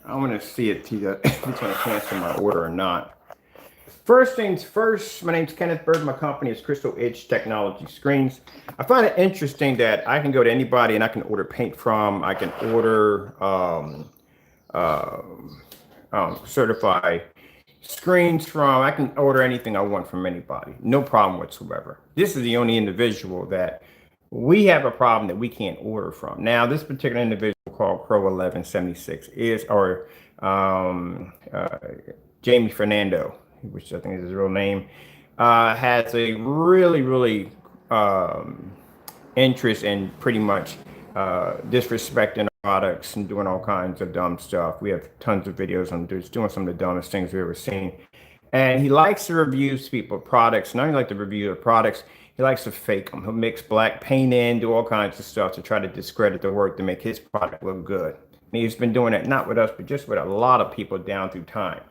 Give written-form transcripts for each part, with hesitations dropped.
I want to see it to if it's going to cancel my order or not. First things first, my name's Kenneth Bird. My company is Crystal Edge Technology Screens. I find it interesting that I can go to anybody and I can order paint from. I can order certify screens from. I can order anything I want from anybody. No problem whatsoever. This is the only individual that we have a problem that we can't order from. Now, this particular individual called Crow 1176 is, or Jamie Fernando, which I think is his real name, has a really interest in pretty much disrespecting products and doing all kinds of dumb stuff. We have tons of videos on just doing some of the dumbest things we've ever seen. And he likes to review people products. Not only like to review the products, he likes to fake them. He'll mix black paint in, do all kinds of stuff to try to discredit the work to make his product look good. And he's been doing it not with us, but just with a lot of people down through time.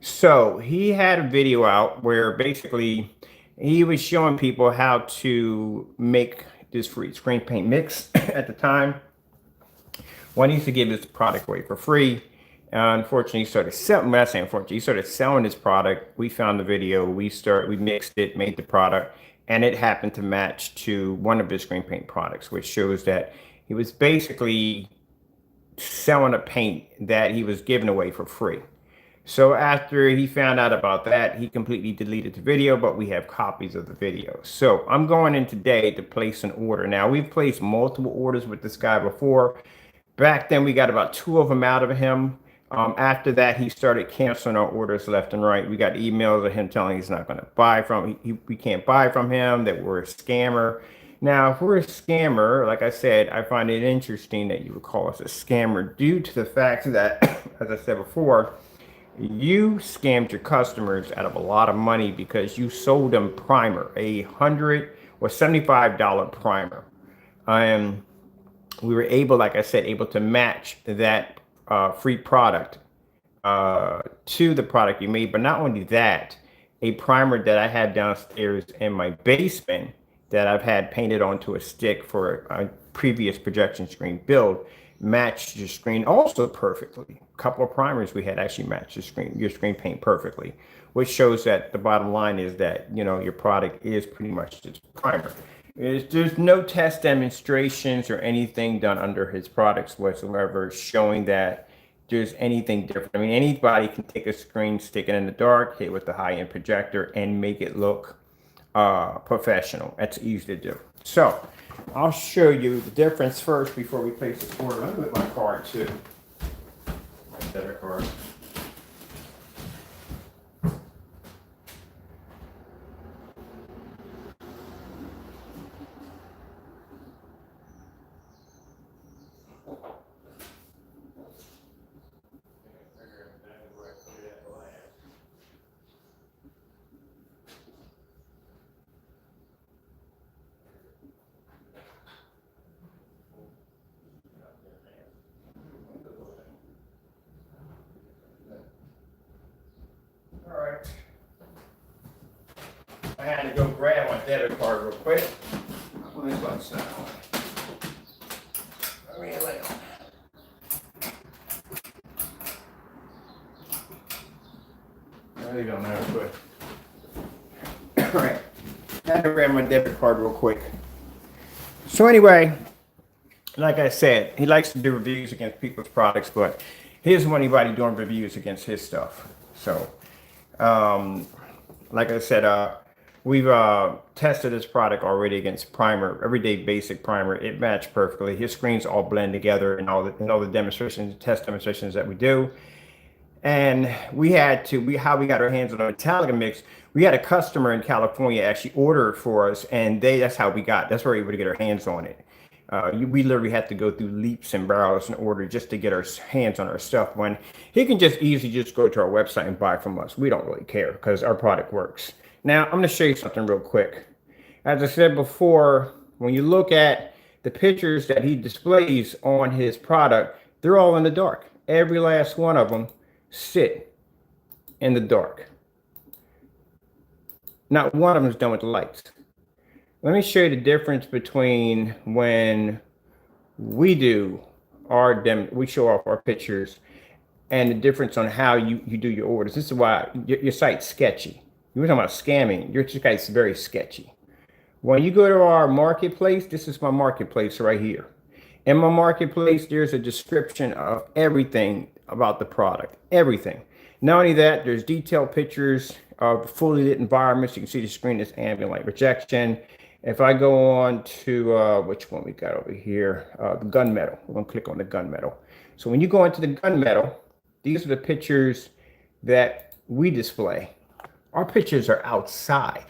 So he had a video out where basically he was showing people how to make this free screen paint mix at the time. One used to give his product away for free. Unfortunately, he started selling. When I say unfortunately, he started selling his product. We found the video. We mixed it, made the product, and it happened to match to one of his screen paint products, which shows that he was basically selling a paint that he was giving away for free. So after he found out about that, he completely deleted the video, but we have copies of the video. So I'm going in today to place an order. Now, we've placed multiple orders with this guy before. Back then, we got about 2 of them out of him. After that, he started canceling our orders left and right. We got emails of him telling he's not going to buy from, we can't buy from him, that we're a scammer. Now, if we're a scammer, like I said, I find it interesting that you would call us a scammer due to the fact that, as I said before, you scammed your customers out of a lot of money because you sold them primer, $100 or $75 primer. We were able, like I said, able to match that free product to the product you made. But not only that, a primer that I had downstairs in my basement that I've had painted onto a stick for a previous projection screen build matched your screen also perfectly. A couple of primers we had actually matched your screen paint perfectly, which shows that the bottom line is that, you know, your product is pretty much just primer. There's no test demonstrations or anything done under his products whatsoever showing that there's anything different. I mean, anybody can take a screen, stick it in the dark, hit with the high-end projector, and make it look professional. That's easy to do. So I'll show you the difference first before we place this order. Let me put my card too. My debit card. All right. I had to go grab my debit card real quick. Let me put that on. Really? I really don't know how to put. All right. I had to grab my debit card real quick. So anyway, like I said, he likes to do reviews against people's products, but he doesn't want anybody doing reviews against his stuff. So, like I said, we've tested this product already against primer, everyday basic primer. It matched perfectly. His screens all blend together in all the demonstrations, test demonstrations that we do. And we had to, how we got our hands on a Metallica mix. We had a customer in California actually order it for us, and that's how that's where we were able to get our hands on it. We literally had to go through leaps and barrels in order just to get our hands on our stuff, when he can just easily just go to our website and buy from us. We don't really care because our product works. Now, I'm going to show you something real quick. As I said before, when you look at the pictures that he displays on his product, they're all in the dark. Every last one of them sit in the dark. Not one of them is done with the lights. Let me show you the difference between when we do we show off our pictures and the difference on how you do your orders. This is why your site's sketchy. You were talking about scamming. Your site's very sketchy. When you go to our marketplace, this is my marketplace right here. In my marketplace, there's a description of everything about the product, everything. Not only that, there's detailed pictures of fully lit environments. You can see the screen is ambient light rejection. If I go on to, which one we got over here? The gunmetal. We're gonna click on the gunmetal. So when you go into the gunmetal, these are the pictures that we display. Our pictures are outside.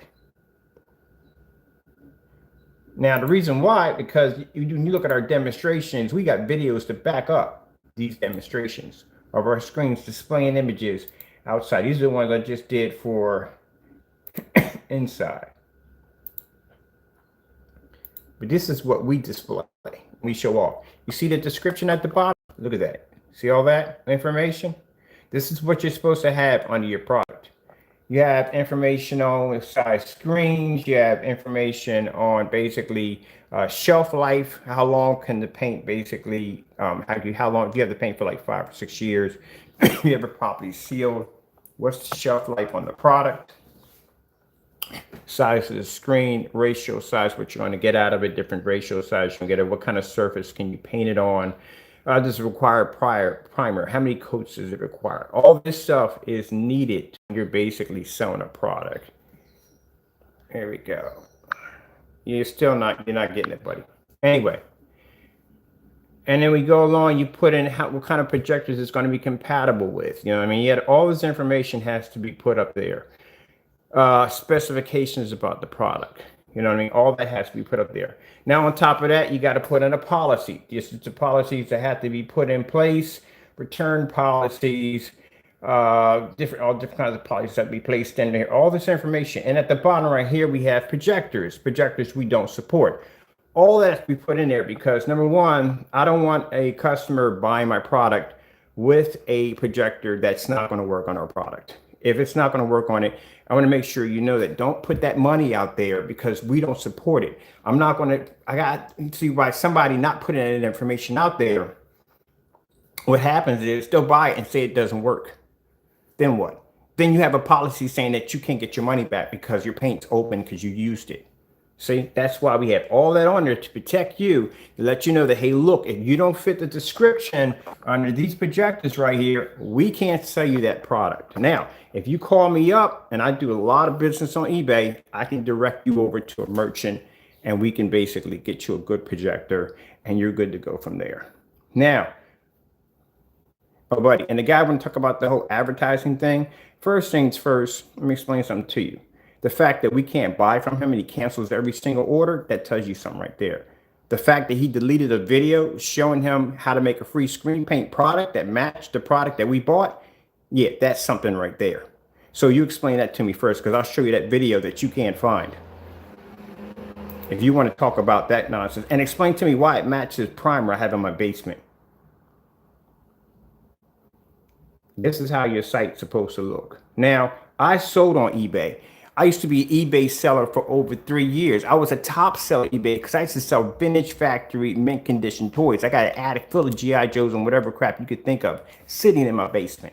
Now, the reason why, because when you look at our demonstrations, we got videos to back up these demonstrations of our screens displaying images outside. These are the ones I just did for inside. But this is what we display, we show off. You see the description at the bottom? Look at that. See all that information? This is what you're supposed to have under your product. You have information on size screens. You have information on basically shelf life. How long can the paint basically, how long, if you have the paint for like 5 or 6 years, you have it properly sealed. What's the shelf life on the product? Size of the screen, ratio size, what you're going to get out of it, different ratio size you're going to get it. What kind of surface can you paint it on? Does it require primer? How many coats does it require? All this stuff is needed when you're basically selling a product. There we go. You're not getting it, buddy. Anyway. And then we go along, you put in what kind of projectors it's going to be compatible with. You know what I mean? Yet all this information has to be put up there. Specifications about the product. You know what I mean? All that has to be put up there. Now, on top of that, you got to put in a policy. This is the policies that have to be put in place. Return policies, all different kinds of policies that be placed in there. All this information. And at the bottom right here, we have projectors. Projectors we don't support. All that has to be put in there because, number one, I don't want a customer buying my product with a projector that's not going to work on our product. If it's not going to work on it, I want to make sure you know that don't put that money out there because we don't support it. I'm not going to, I got to see why somebody not putting that information out there. What happens is they'll buy it and say it doesn't work. Then what? Then you have a policy saying that you can't get your money back because your paint's open because you used it. See, that's why we have all that on there to protect you, to let you know that, hey, look, if you don't fit the description under these projectors right here, we can't sell you that product. Now, if you call me up, and I do a lot of business on eBay, I can direct you over to a merchant and we can basically get you a good projector and you're good to go from there. Now, oh, buddy, and the guy want to talk about the whole advertising thing. First things first, let me explain something to you. The fact that we can't buy from him and he cancels every single order, that tells you something right there. The fact that he deleted a video showing him how to make a free screen paint product that matched the product that we bought, yeah, that's something right there. So you explain that to me first because I'll show you that video that you can't find. If you want to talk about that nonsense and explain to me why it matches primer I have in my basement. This is how your site's supposed to look. Now, I sold on eBay. I used to be an eBay seller for over 3 years. I was a top seller on eBay because I used to sell vintage factory mint condition toys. I got an attic full of G.I. Joes and whatever crap you could think of sitting in my basement.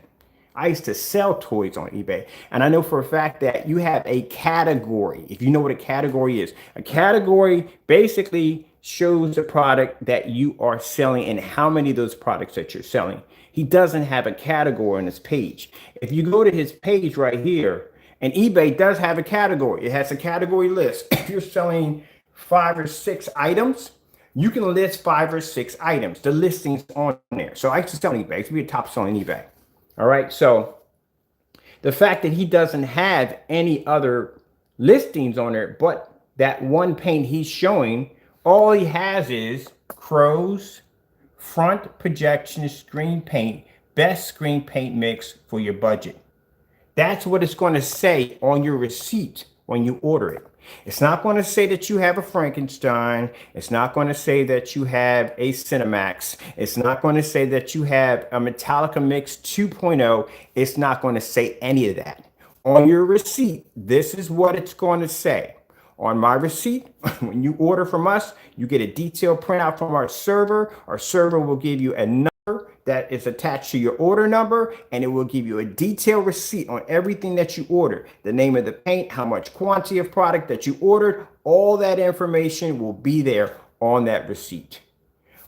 I used to sell toys on eBay. And I know for a fact that you have a category. If you know what a category is, a category basically shows the product that you are selling and how many of those products that you're selling. He doesn't have a category on his page. If you go to his page right here, and eBay does have a category. It has a category list. If you're selling 5 or 6 items, you can list 5 or 6 items. The listing's on there. So I used to sell on eBay. I used to be a top seller on eBay. All right. So the fact that he doesn't have any other listings on there, but that one paint he's showing, all he has is Crows front projection screen paint, best screen paint mix for your budget. That's what it's going to say on your receipt when you order it. It's not going to say that you have a Frankenstein. It's not going to say that you have a CINEMAX. It's not going to say that you have a Metallica Mix 2.0. It's not going to say any of that. On your receipt, this is what it's going to say. On my receipt, when you order from us, you get a detailed printout from our server. Our server will give you a number that is attached to your order number, and it will give you a detailed receipt on everything that you ordered. The name of the paint, how much quantity of product that you ordered, all that information will be there on that receipt.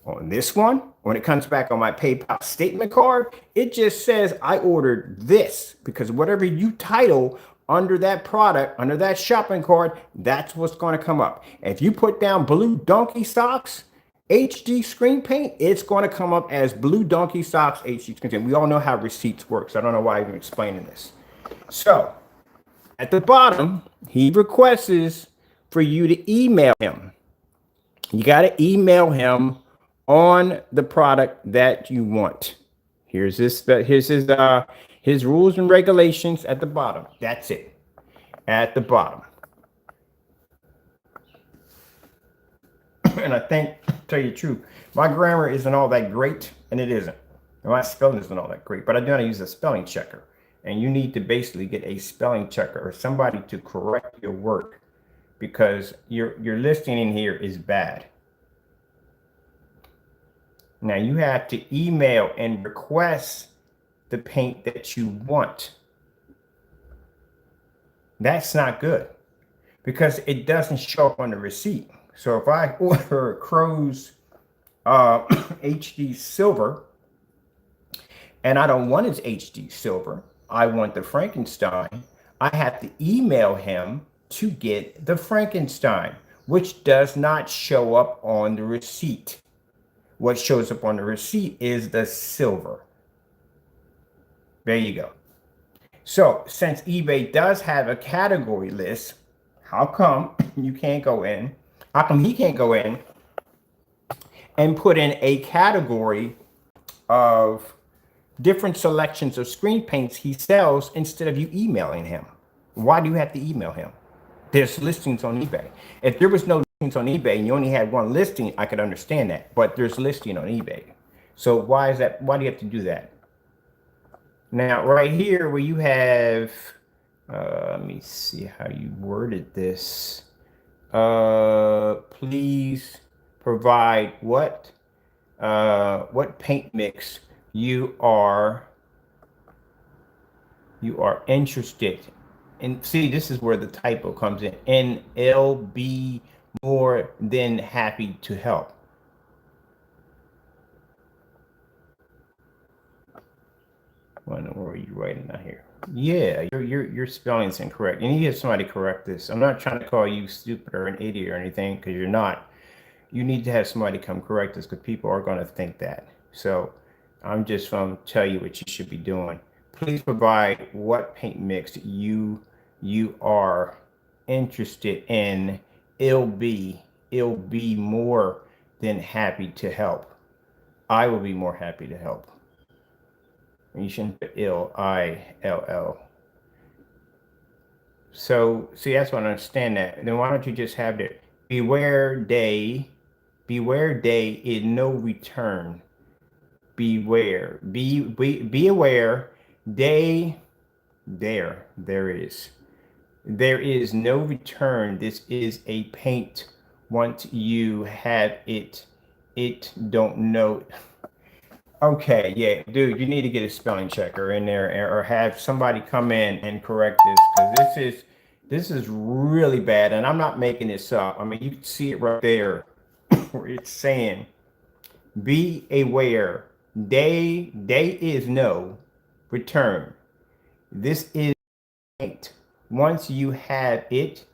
On this one, when it comes back on my PayPal statement card, it just says I ordered this, because whatever you title under that product, under that shopping cart, that's what's going to come up. If you put down Blue Donkey Socks HD screen paint, it's going to come up as Blue Donkey Socks HD screen paint. We all know how receipts work, so I don't know why I'm even explaining this. So at the bottom, he requests for you to email him. You got to email him on the product that you want. Here's his rules and regulations at the bottom. That's it. At the bottom. And I think, to tell you the truth, my grammar isn't all that great, and it isn't. And my spelling isn't all that great, but I do know how to use a spelling checker. And you need to basically get a spelling checker or somebody to correct your work, because your listing in here is bad. Now you have to email and request the paint that you want. That's not good, because it doesn't show up on the receipt. So if I order Crows HD silver, and I don't want his HD silver, I want the Frankenstein, I have to email him to get the Frankenstein, which does not show up on the receipt. What shows up on the receipt is the silver. There you go. So since eBay does have a category list, how come you can't go in? How come he can't go in and put in a category of different selections of screen paints he sells instead of you emailing him? Why do you have to email him? There's listings on eBay. If there was no listings on eBay and you only had one listing, I could understand that. But there's listing on eBay. So why is that? Why do you have to do that? Now, right here where you have, let me see how you worded this. Please provide what paint mix you are interested in. See, this is where the typo comes in. And I'll be more than happy to help. Where are you writing out here? Yeah, your spelling's incorrect. You need to get somebody to correct this. I'm not trying to call you stupid or an idiot or anything, because you're not. You need to have somebody come correct this, because people are going to think that. So I'm just going to tell you what you should be doing. Please provide what paint mix you are interested in. I'll be more than happy to help. I will be more happy to help. You shouldn't put ILL. So see, that's what I understand that. Then why don't you just have the beware day is no return. Beware. Be aware. Day there is. There is no return. This is a paint. Once you have it don't know. Okay, yeah, dude, you need to get a spelling checker in there, or have somebody come in and correct this, because this is really bad, and I'm not making this up. I mean, you can see it right there where it's saying, be aware, day is no return. This is paint. Once you have it,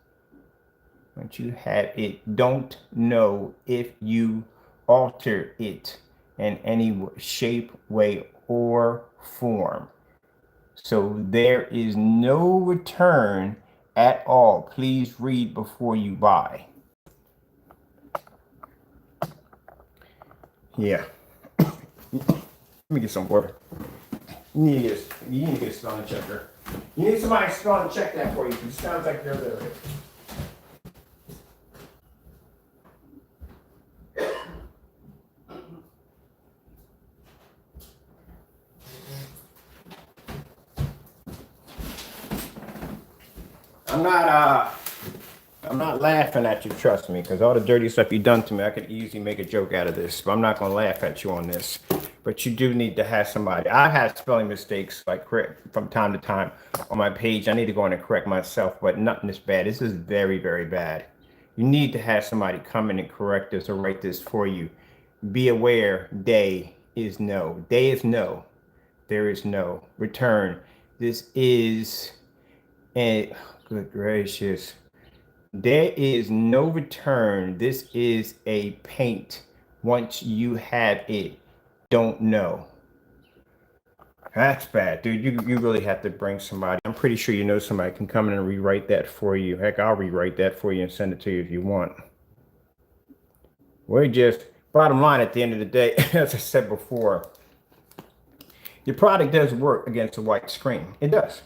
don't know if you alter it in any shape, way, or form. So there is no return at all. Please read before you buy. Yeah. Let me get some water. You need to get a spelling checker. You need somebody to spell and check that for you, because it sounds like they're there. I'm not laughing at you, trust me, because all the dirty stuff you done to me, I could easily make a joke out of this, but I'm not going to laugh at you on this. but you do need to have somebody. I have spelling mistakes like correct from time to time on my page. I need to go in and correct myself, but nothing is bad. This is very, very bad. You need to have somebody come in and correct this or write this for you. Be aware, day is no. Day is no. There is no return. This is a, good gracious. There is no return. This is a paint. Once you have it, don't know. That's bad, dude. You really have to bring somebody. I'm pretty sure you know somebody can come in and rewrite that for you. Heck, I'll rewrite that for you and send it to you if you want. We're just, bottom line at the end of the day, as I said before, your product does work against a white screen. It does.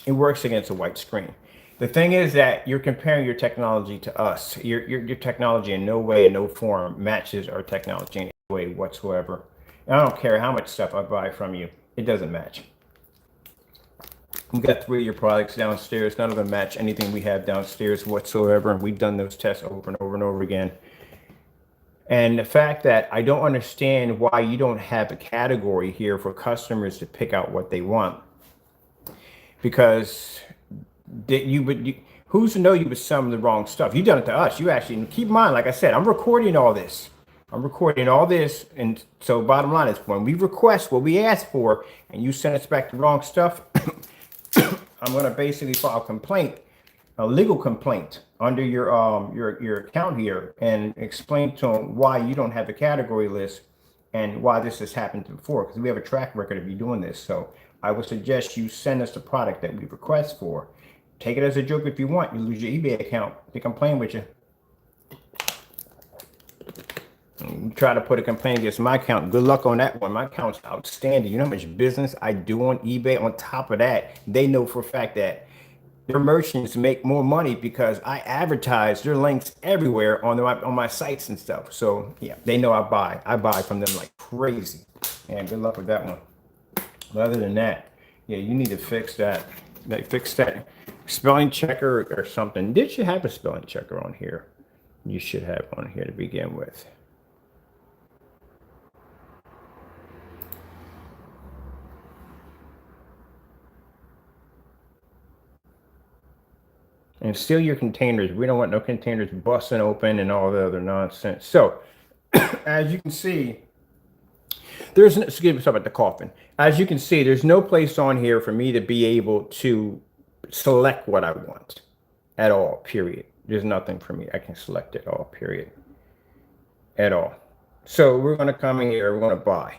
It works against a white screen. The thing is that you're comparing your technology to us. Your technology in no way, in no form matches our technology in any way whatsoever. And I don't care how much stuff I buy from you. It doesn't match. We've got 3 of your products downstairs. None of them match anything we have downstairs whatsoever. And we've done those tests over and over and over again. And the fact that I don't understand why you don't have a category here for customers to pick out what they want. Because who's to know you with some of the wrong stuff? You done it to us. You actually, keep in mind, like I said, I'm recording all this. And so bottom line is when we request what we ask for and you send us back the wrong stuff, I'm going to basically file a complaint, a legal complaint under your account here and explain to them why you don't have a category list and why this has happened before, because we have a track record of you doing this. So I would suggest you send us the product that we request for. Take it as a joke if you want. You lose your eBay account. I think I'm playing with you. You try to put a complaint against my account. Good luck on that one. My account's outstanding. You know how much business I do on eBay? On top of that, they know for a fact that their merchants make more money because I advertise their links everywhere on my sites and stuff. So yeah, they know I buy from them like crazy. And good luck with that one. But other than that, yeah, you need to fix that. Fix that spelling checker or something. Did you have a spelling checker on here? You should have one here to begin with. And seal your containers. We don't want no containers busting open and all the other nonsense. So, as you can see, excuse me, sorry about the coughing. As you can see, there's no place on here for me to be able to select what I want at all, period. There's nothing for me. I can select it all, period. At all. So we're going to come in here. We're going to buy.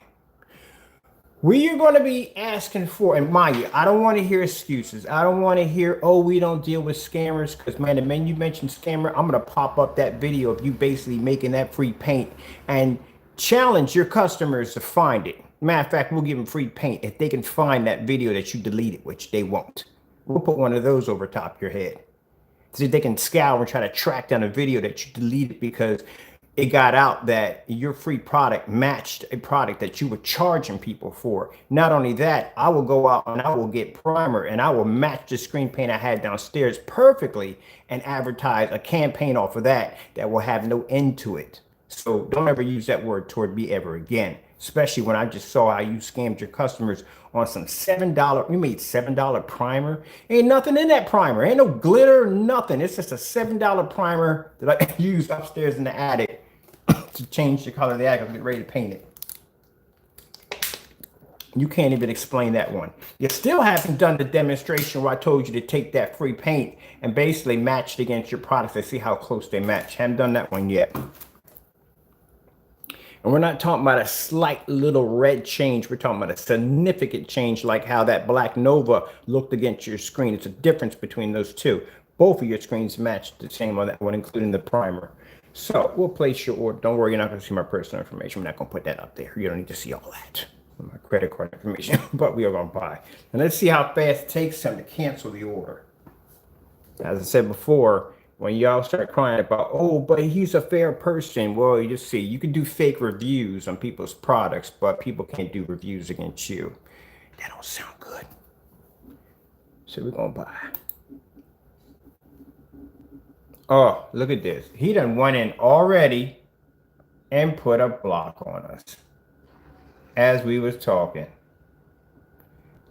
We are going to be asking for, and mind you, I don't want to hear excuses. I don't want to hear, oh, we don't deal with scammers. Because, man, the minute you mention scammer, I'm going to pop up that video of you basically making that free paint and challenge your customers to find it. Matter of fact, we'll give them free paint if they can find that video that you deleted, which they won't. We'll put one of those over top your head. So they can scour and try to track down a video that you deleted because it got out that your free product matched a product that you were charging people for. Not only that, I will go out and I will get primer and I will match the screen paint I had downstairs perfectly and advertise a campaign off of that will have no end to it. So don't ever use that word toward me ever again, especially when I just saw how you scammed your customers on some $7. We made $7 primer. Ain't nothing in that primer. Ain't no glitter, nothing. It's just a $7 primer that I used upstairs in the attic to change the color of the attic. I'm getting ready to paint it. You can't even explain that one. You still haven't done the demonstration where I told you to take that free paint and basically match it against your products and see how close they match. Haven't done that one yet. And we're not talking about a slight little red change. We're talking about a significant change like how that Black Nova looked against your screen. It's a difference between those two. Both of your screens match the same on that one, including the primer. So we'll place your order. Don't worry, you're not going to see my personal information. We're not going to put that up there. You don't need to see all that. My credit card information, but we are going to buy. And let's see how fast it takes them to cancel the order. As I said before, when y'all start crying about, oh, but he's a fair person. Well, you just see, you can do fake reviews on people's products, but people can't do reviews against you. That don't sound good. So we're going to buy. Oh, look at this. He done went in already and put a block on us as we was talking.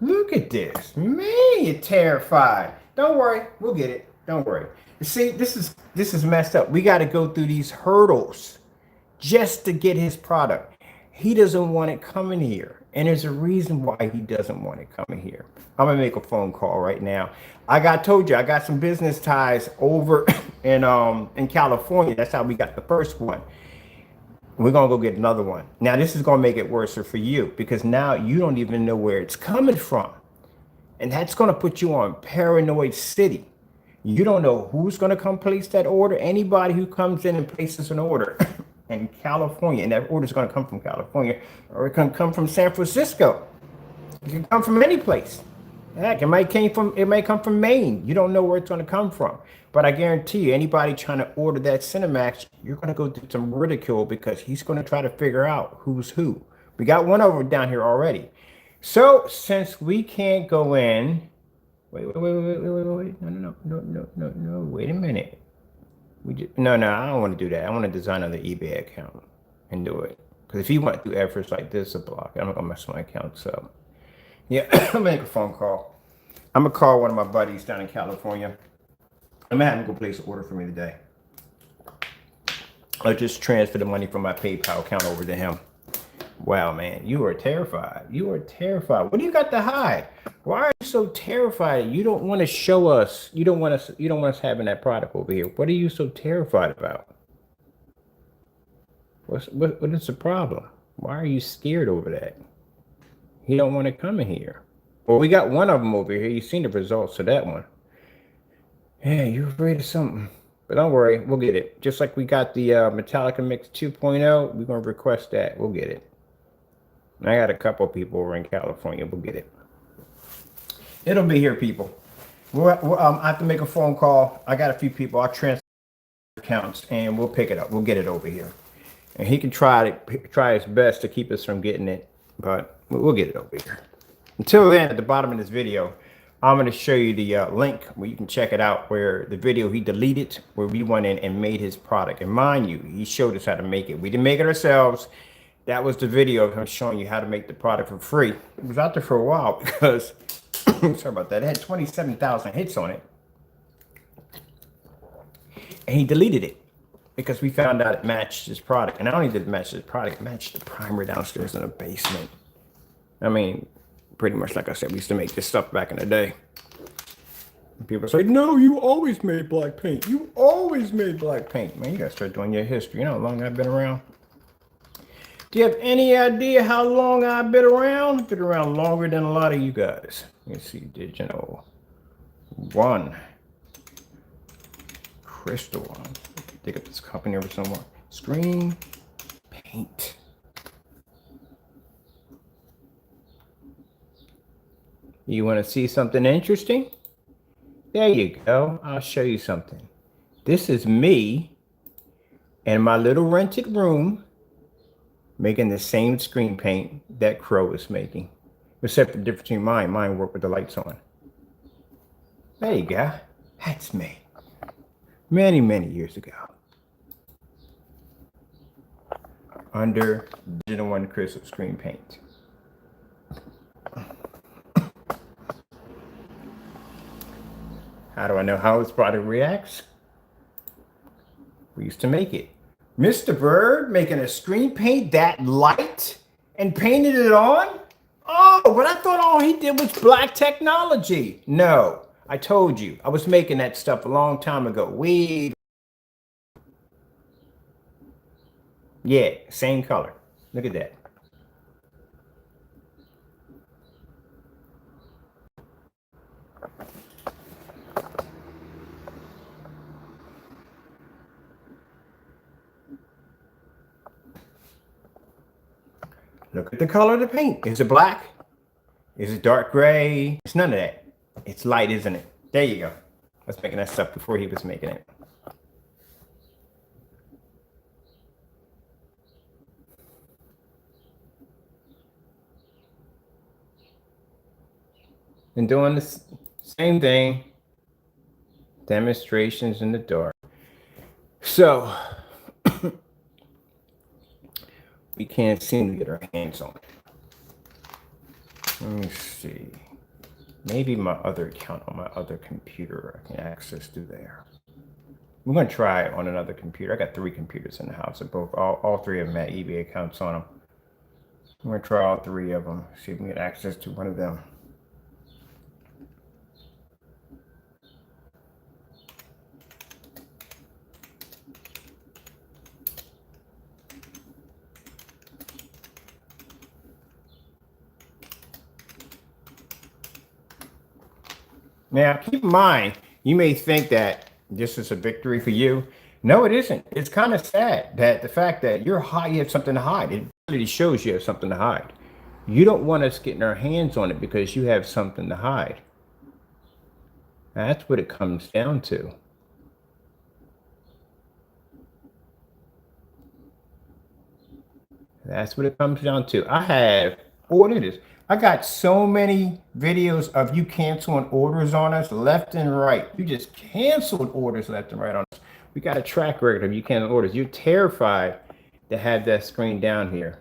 Look at this. Man, you're terrified. Don't worry, we'll get it. Don't worry. You see, this is messed up. We got to go through these hurdles just to get his product. He doesn't want it coming here. And there's a reason why he doesn't want it coming here. I'm gonna make a phone call right now. Told you I got some business ties over in California. That's how we got the first one. We're gonna go get another one. Now this is gonna make it worse for you because now you don't even know where it's coming from. And that's gonna put you on paranoid city. You don't know who's gonna come place that order. Anybody who comes in and places an order in California, and that order is gonna come from California, or it can come from San Francisco. It can come from any place. Heck, it might come from Maine. You don't know where it's gonna come from. But I guarantee you, anybody trying to order that CINEMAX, you're going to go through some ridicule because he's going to try to figure out who's who. We got one over down here already. So since we can't go in, wait, no, wait a minute. No, I don't want to do that. I want to design another eBay account and do it. Because if he went through efforts like this to block, I'm not going to mess my accounts up. Yeah, I'm going to make a phone call. I'm going to call one of my buddies down in California. I'm gonna have him go place an order for me today. I'll just transfer the money from my PayPal account over to him. Wow, man, you are terrified. You are terrified. What do you got to hide? Why are you so terrified? You don't want to show us. You don't want us having that product over here. What are you so terrified about? What is the problem? Why are you scared over that? He don't want to come in here. Well, we got one of them over here. You've seen the results of that one. Yeah, you're afraid of something. But don't worry, we'll get it. Just like we got the Metallica Mix 2.0, we're going to request that. We'll get it. I got a couple of people over in California. We'll get it. It'll be here, people. I have to make a phone call. I got a few people. I'll transfer accounts, and we'll pick it up. We'll get it over here. And he can try his best to keep us from getting it, but we'll get it over here. Until then, at the bottom of this video, I'm going to show you the link where you can check it out, where the video he deleted, where we went in and made his product. And mind you, he showed us how to make it. We didn't make it ourselves. That was the video of him showing you how to make the product for free. It was out there for a while because, sorry about that, it had 27,000 hits on it. And he deleted it because we found out it matched his product. And not only did it match his product, it matched the primer downstairs in the basement. I mean, pretty much like I said, we used to make this stuff back in the day. And people say, no, you always made black paint. You always made black paint. Man, you gotta start doing your history. You know how long I've been around? Do you have any idea how long I've been around? I've been around longer than a lot of you guys. Let's see, digital one. Crystal one. Dig up this company over somewhere. Screen paint. You want to see something interesting? There you go. I'll show you something. This is me in my little rented room making the same screen paint that Crow is making. Except the difference between mine worked with the lights on. There you go. That's me. Many, many years ago. Under Digital One Crystal Screen Paint. How do I know how this product reacts? We used to make it. Mr. Bird making a screen paint that light and painted it on? Oh, but I thought all he did was black technology. No, I told you. I was making that stuff a long time ago. Yeah, same color. Look at that. Look at the color of the paint. Is it black? Is it dark gray? It's none of that. It's light, isn't it? There you go. I was making that stuff before he was making it. And doing the same thing. Demonstrations in the dark. So, we can't seem to get our hands on it. Let me see. Maybe my other account on my other computer I can access through there. I'm going to try it on another computer. I got 3 computers in the house. All 3 of them had eBay accounts on them. I'm going to try all 3 of them. See if we can get access to one of them. Now, keep in mind, you may think that this is a victory for you. No, it isn't. It's kind of sad that the fact that you have something to hide. It really shows you have something to hide. You don't want us getting our hands on it because you have something to hide. That's what it comes down to. That's what it comes down to. I have ordered this. I got so many videos of you canceling orders on us left and right. You just canceled orders left and right on us. We got a track record of you canceling orders. You're terrified to have that screen down here.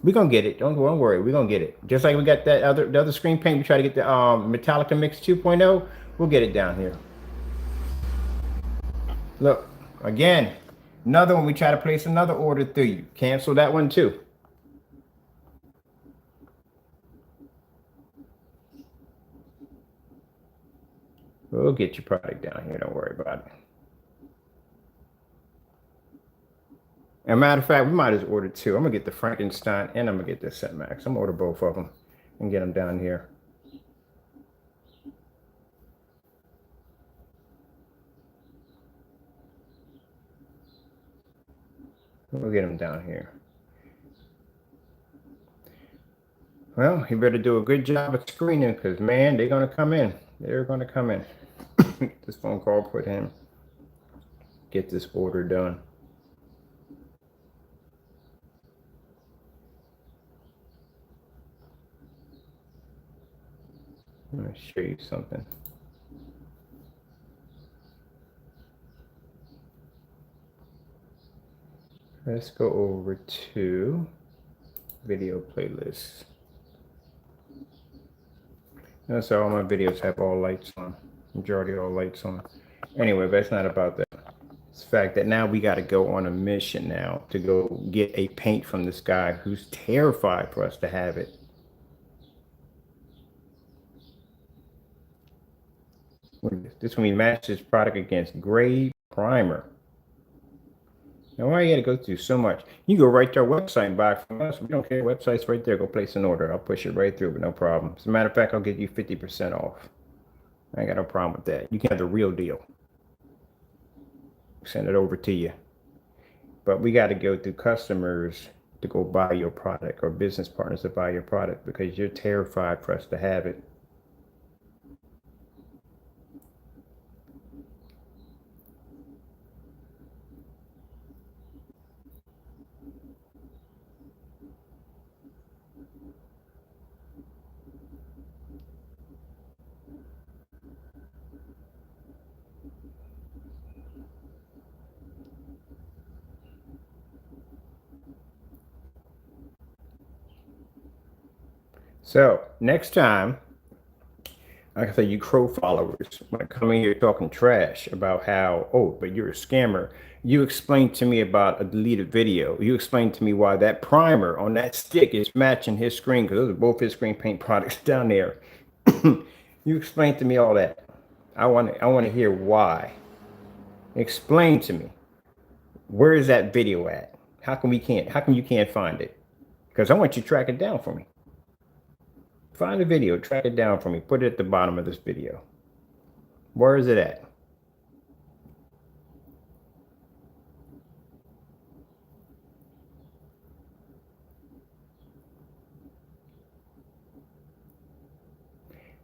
We're gonna get it. Don't worry. We're gonna get it. Just like we got the other screen paint. We try to get the Metallica Mix 2.0. We'll get it down here. Look again. Another one. We try to place another order through you. Cancel that one too. We'll get your product down here. Don't worry about it. As a matter of fact, we might as order 2. I'm gonna get the Frankenstein and I'm gonna get the CINEMAX. I'm gonna order both of them and get them down here. We'll get them down here. Well, you better do a good job of screening because, man, they're going to come in. They're going to come in. This phone call put in. Get this order done. I'm going to show you something. Let's go over to video playlists. That's all my videos have all lights on. Majority all lights on. Anyway, but it's not about that. It's the fact that now we got to go on a mission now to go get a paint from this guy who's terrified for us to have it. This one we match this product against gray primer. Now, why you got to go through so much? You go right to our website and buy it from us. We don't care. Website's right there. Go place an order. I'll push it right through, but no problem. As a matter of fact, I'll give you 50% off. I ain't got no problem with that. You can have the real deal. Send it over to you. But we got to go through customers to go buy your product or business partners to buy your product because you're terrified for us to have it. So next time, like I say, you Crow followers might come in here talking trash about how, oh, but you're a scammer. You explained to me about a deleted video. You explained to me why that primer on that stick is matching his screen because those are both his screen paint products down there. You explained to me all that. I want to hear why. Explain to me. Where is that video at? How come you can't find it? Because I want you to track it down for me. Find the video, track it down for me, put it at the bottom of this video. Where is it at?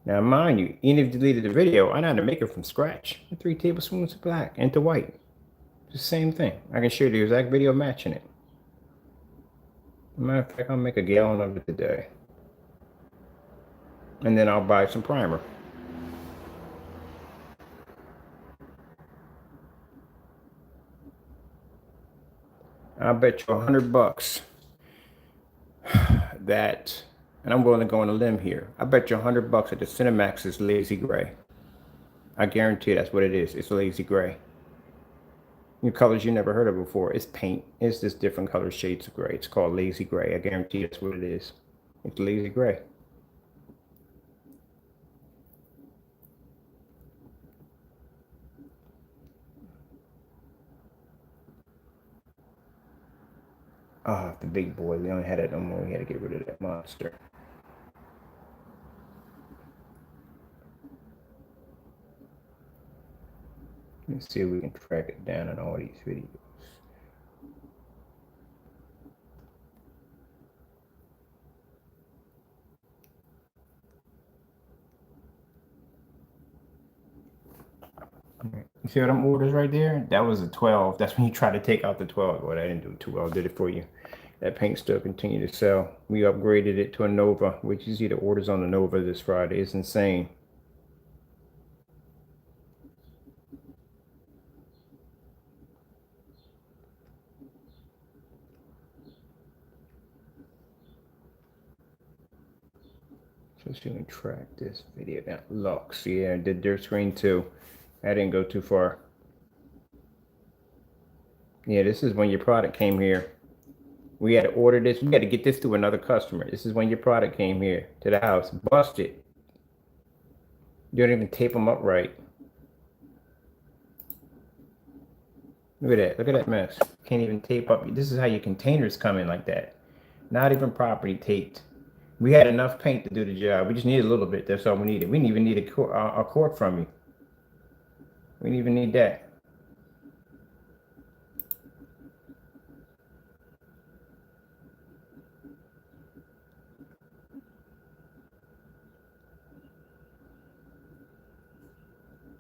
Now, mind you, even if you deleted the video, I know how to make it from scratch. 3 tablespoons of black into white. It's the same thing. I can show you the exact video matching it. As a matter of fact, I'll make a gallon of it today. And then I'll buy some primer. I'll bet you $100 that, and I'm willing to go on a limb here. I bet you $100 that the CINEMAX is lazy gray. I guarantee that's what it is. It's lazy gray. New colors you never heard of before. It's paint. It's just different color shades of gray. It's called lazy gray. I guarantee that's what it is. It's lazy gray. Ah, the big boy. We don't have that no more. We had to get rid of that monster. Let's see if we can track it down in all these videos. You see what them orders right there? That was a 12. That's when you try to take out the 12. Well, I didn't do it too well. I did it for you. That paint still continued to sell. We upgraded it to a Nova, which you see the orders on the Nova this Friday. It's insane. So she can track this video down. Lux, yeah, did their screen too. I didn't go too far. Yeah, this is when your product came here. We had to order this. We had to get this to another customer. This is when your product came here to the house. Busted. You don't even tape them up right. Look at that. Look at that mess. Can't even tape up. This is how your containers come in like that. Not even properly taped. We had enough paint to do the job. We just needed a little bit. That's all we needed. We didn't even need a quart from you. We didn't even need that.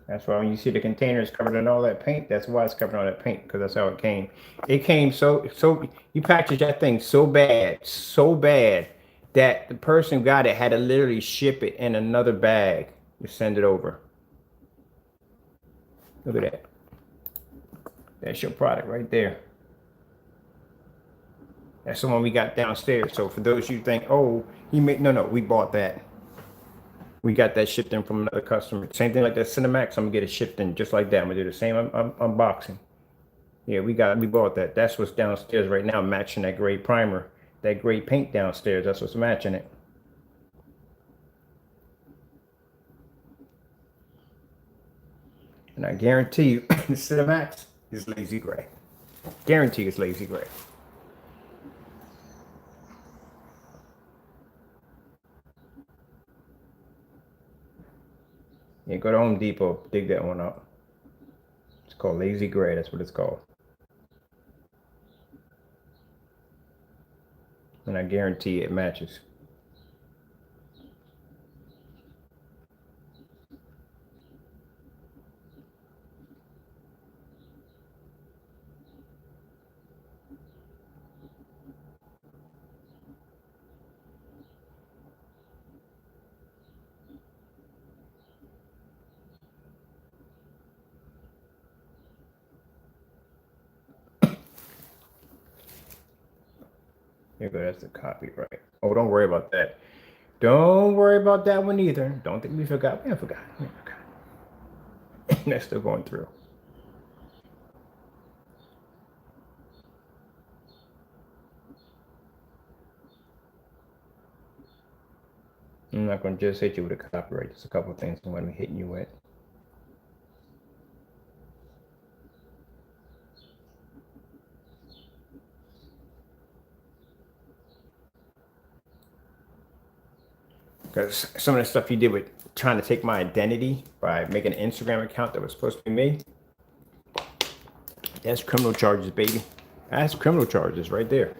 That's why when you see the containers covered in all that paint, that's why it's covered in all that paint, because that's how it came. It came so you packaged that thing so bad that the person who got it had to literally ship it in another bag to send it over. Look at that. That's your product right there. That's the one we got downstairs. So for those you think, oh, no, we bought that. We got that shipped in from another customer. Same thing like that CINEMAX. I'm gonna get it shipped in just like that. I'm gonna do the same unboxing. Yeah, we bought that. That's what's downstairs right now, matching that gray primer, that gray paint downstairs. That's what's matching it. And I guarantee you, the CINEMAX is lazy gray. Guarantee it's lazy gray. Yeah, go to Home Depot, dig that one up. It's called lazy gray. That's what it's called. And I guarantee it matches. Here go, that's the copyright. Oh, don't worry about that. Don't worry about that one either. Don't think we forgot. We forgot. That's still going through. I'm not going to just hit you with a copyright. There's a couple of things I'm going to be hitting you with. Because some of the stuff you did with trying to take my identity by making an Instagram account that was supposed to be me, that's criminal charges, baby. That's criminal charges right there.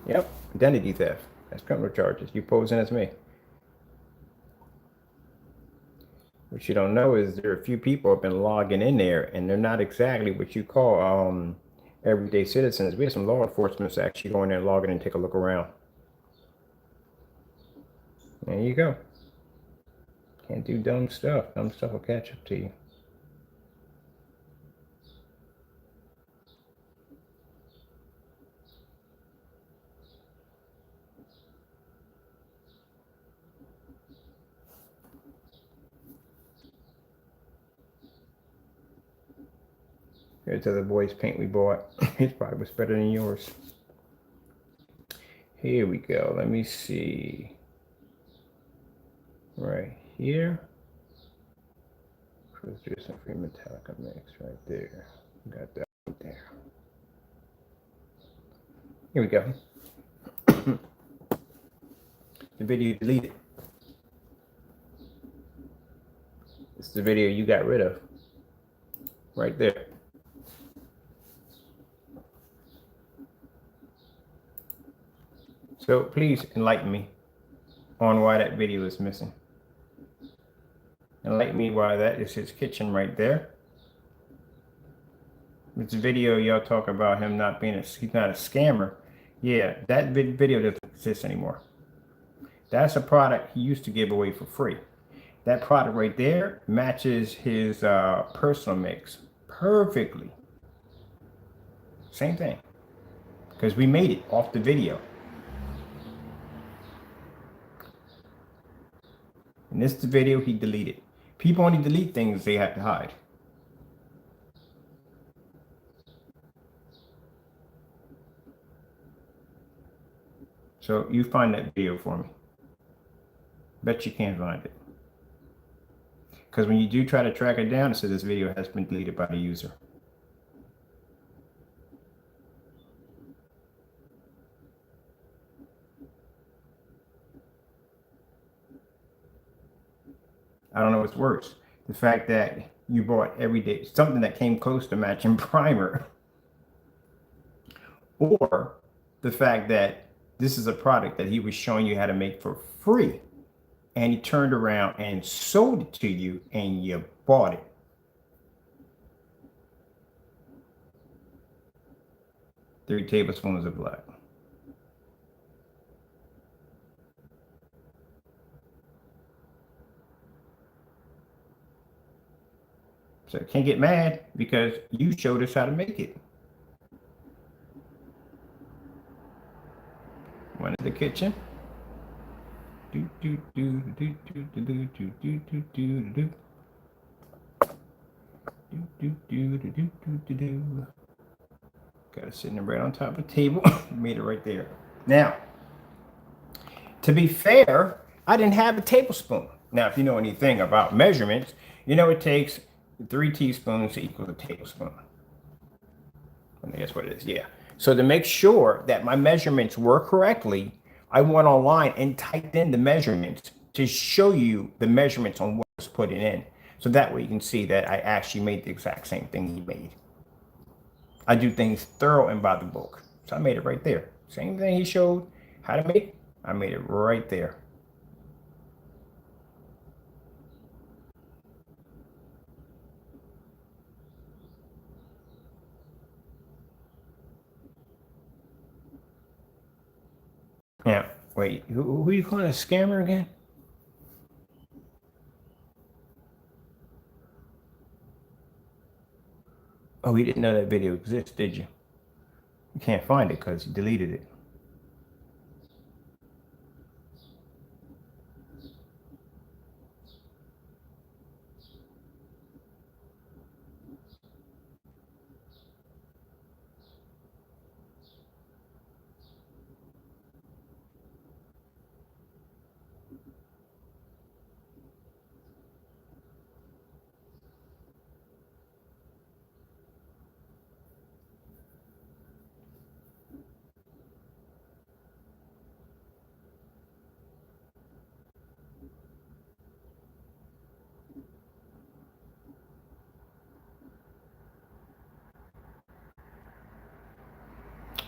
Yep, identity theft. That's criminal charges. You posing as me. What you don't know is there are a few people have been logging in there, and they're not exactly what you call everyday citizens. We have some law enforcement actually going there and logging and take a look around. There you go. Can't do dumb stuff. Dumb stuff will catch up to you. Here's the other boy's paint we bought. His probably was better than yours. Here we go. Let me see. Right here. Translucent free Metallica mix right there. Got that right there. Here we go. The video deleted. It's the video you got rid of. Right there. So please enlighten me on why that video is missing. Enlighten me why that is his kitchen right there. It's a video y'all talk about him not being he's not a scammer. Yeah, that video doesn't exist anymore. That's a product he used to give away for free. That product right there matches his personal mix perfectly. Same thing. Because we made it off the video. And this is the video he deleted. People only delete things they have to hide. So you find that video for me. Bet you can't find it. Because when you do try to track it down, it says this video has been deleted by the user. I don't know what's worse. The fact that you bought every day something that came close to matching primer. Or the fact that this is a product that he was showing you how to make for free. And he turned around and sold it to you and you bought it. Three tablespoons of black. So can't get mad because you showed us how to make it. One in the kitchen. Do do do do do do do do do do do do do do do do. Got it sitting right on top of the table. Made it right there. Now, to be fair, I didn't have a tablespoon. Now, if you know anything about measurements, you know it takes 3 teaspoons to equal a tablespoon. I think that's what it is, yeah. So to make sure that my measurements were correctly, I went online and typed in the measurements to show you the measurements on what I was putting in. So that way you can see that I actually made the exact same thing he made. I do things thorough and by the book. So I made it right there. Same thing he showed how to make, I made it right there. Now, wait, who are you calling a scammer again? Oh, you didn't know that video exists, did you? You can't find it because you deleted it.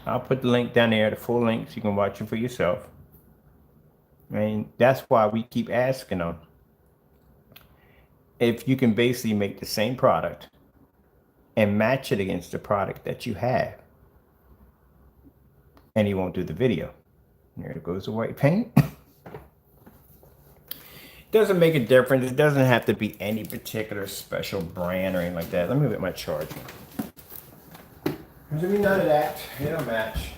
I'll put the link down there, the full link, so you can watch it for yourself. And that's why we keep asking them if you can basically make the same product and match it against the product that you have. And he won't do the video. There goes the white paint. Doesn't make a difference. It doesn't have to be any particular special brand or anything like that. Let me get my charger. There's gonna be none of that. It'll match.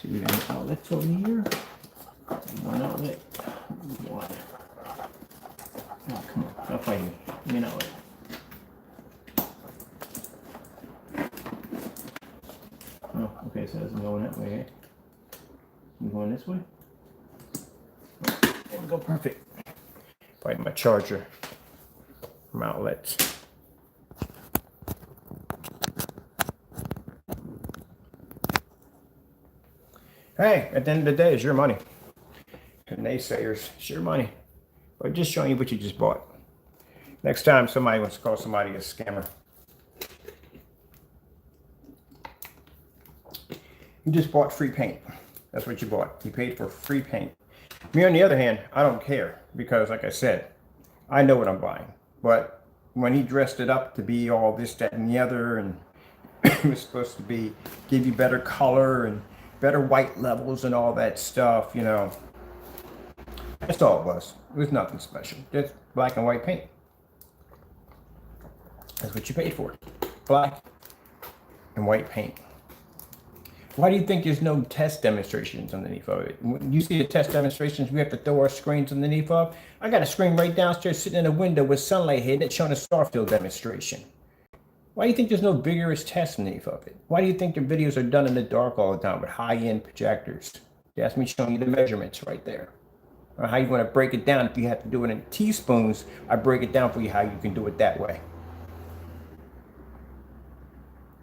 We got outlets over here. One outlet. One. Oh, come on. Stop fighting me. Give me an outlet. Oh, okay, so it's going that way. You going this way? There we go, perfect. Find my charger from outlets. Hey, at the end of the day, it's your money. And naysayers, it's your money. But just showing you what you just bought. Next time somebody wants to call somebody a scammer, you just bought free paint. That's what you bought. You paid for free paint. Me, on the other hand, I don't care because, like I said, I know what I'm buying. But when he dressed it up to be all this, that, and the other, and it was supposed to be give you better color and better white levels and all that stuff, you know, that's all it was. It was nothing special. Just black and white paint. That's what you paid for. Black and white paint. Why do you think there's no test demonstrations underneath of it? When you see the test demonstrations, we have to throw our screens underneath of. I got a screen right downstairs sitting in a window with sunlight hitting it showing a starfield demonstration. Why do you think there's no vigorous test underneath of it? Why do you think the videos are done in the dark all the time with high-end projectors? That's me showing you the measurements right there. Or how you want to break it down. If you have to do it in teaspoons, I break it down for you how you can do it that way.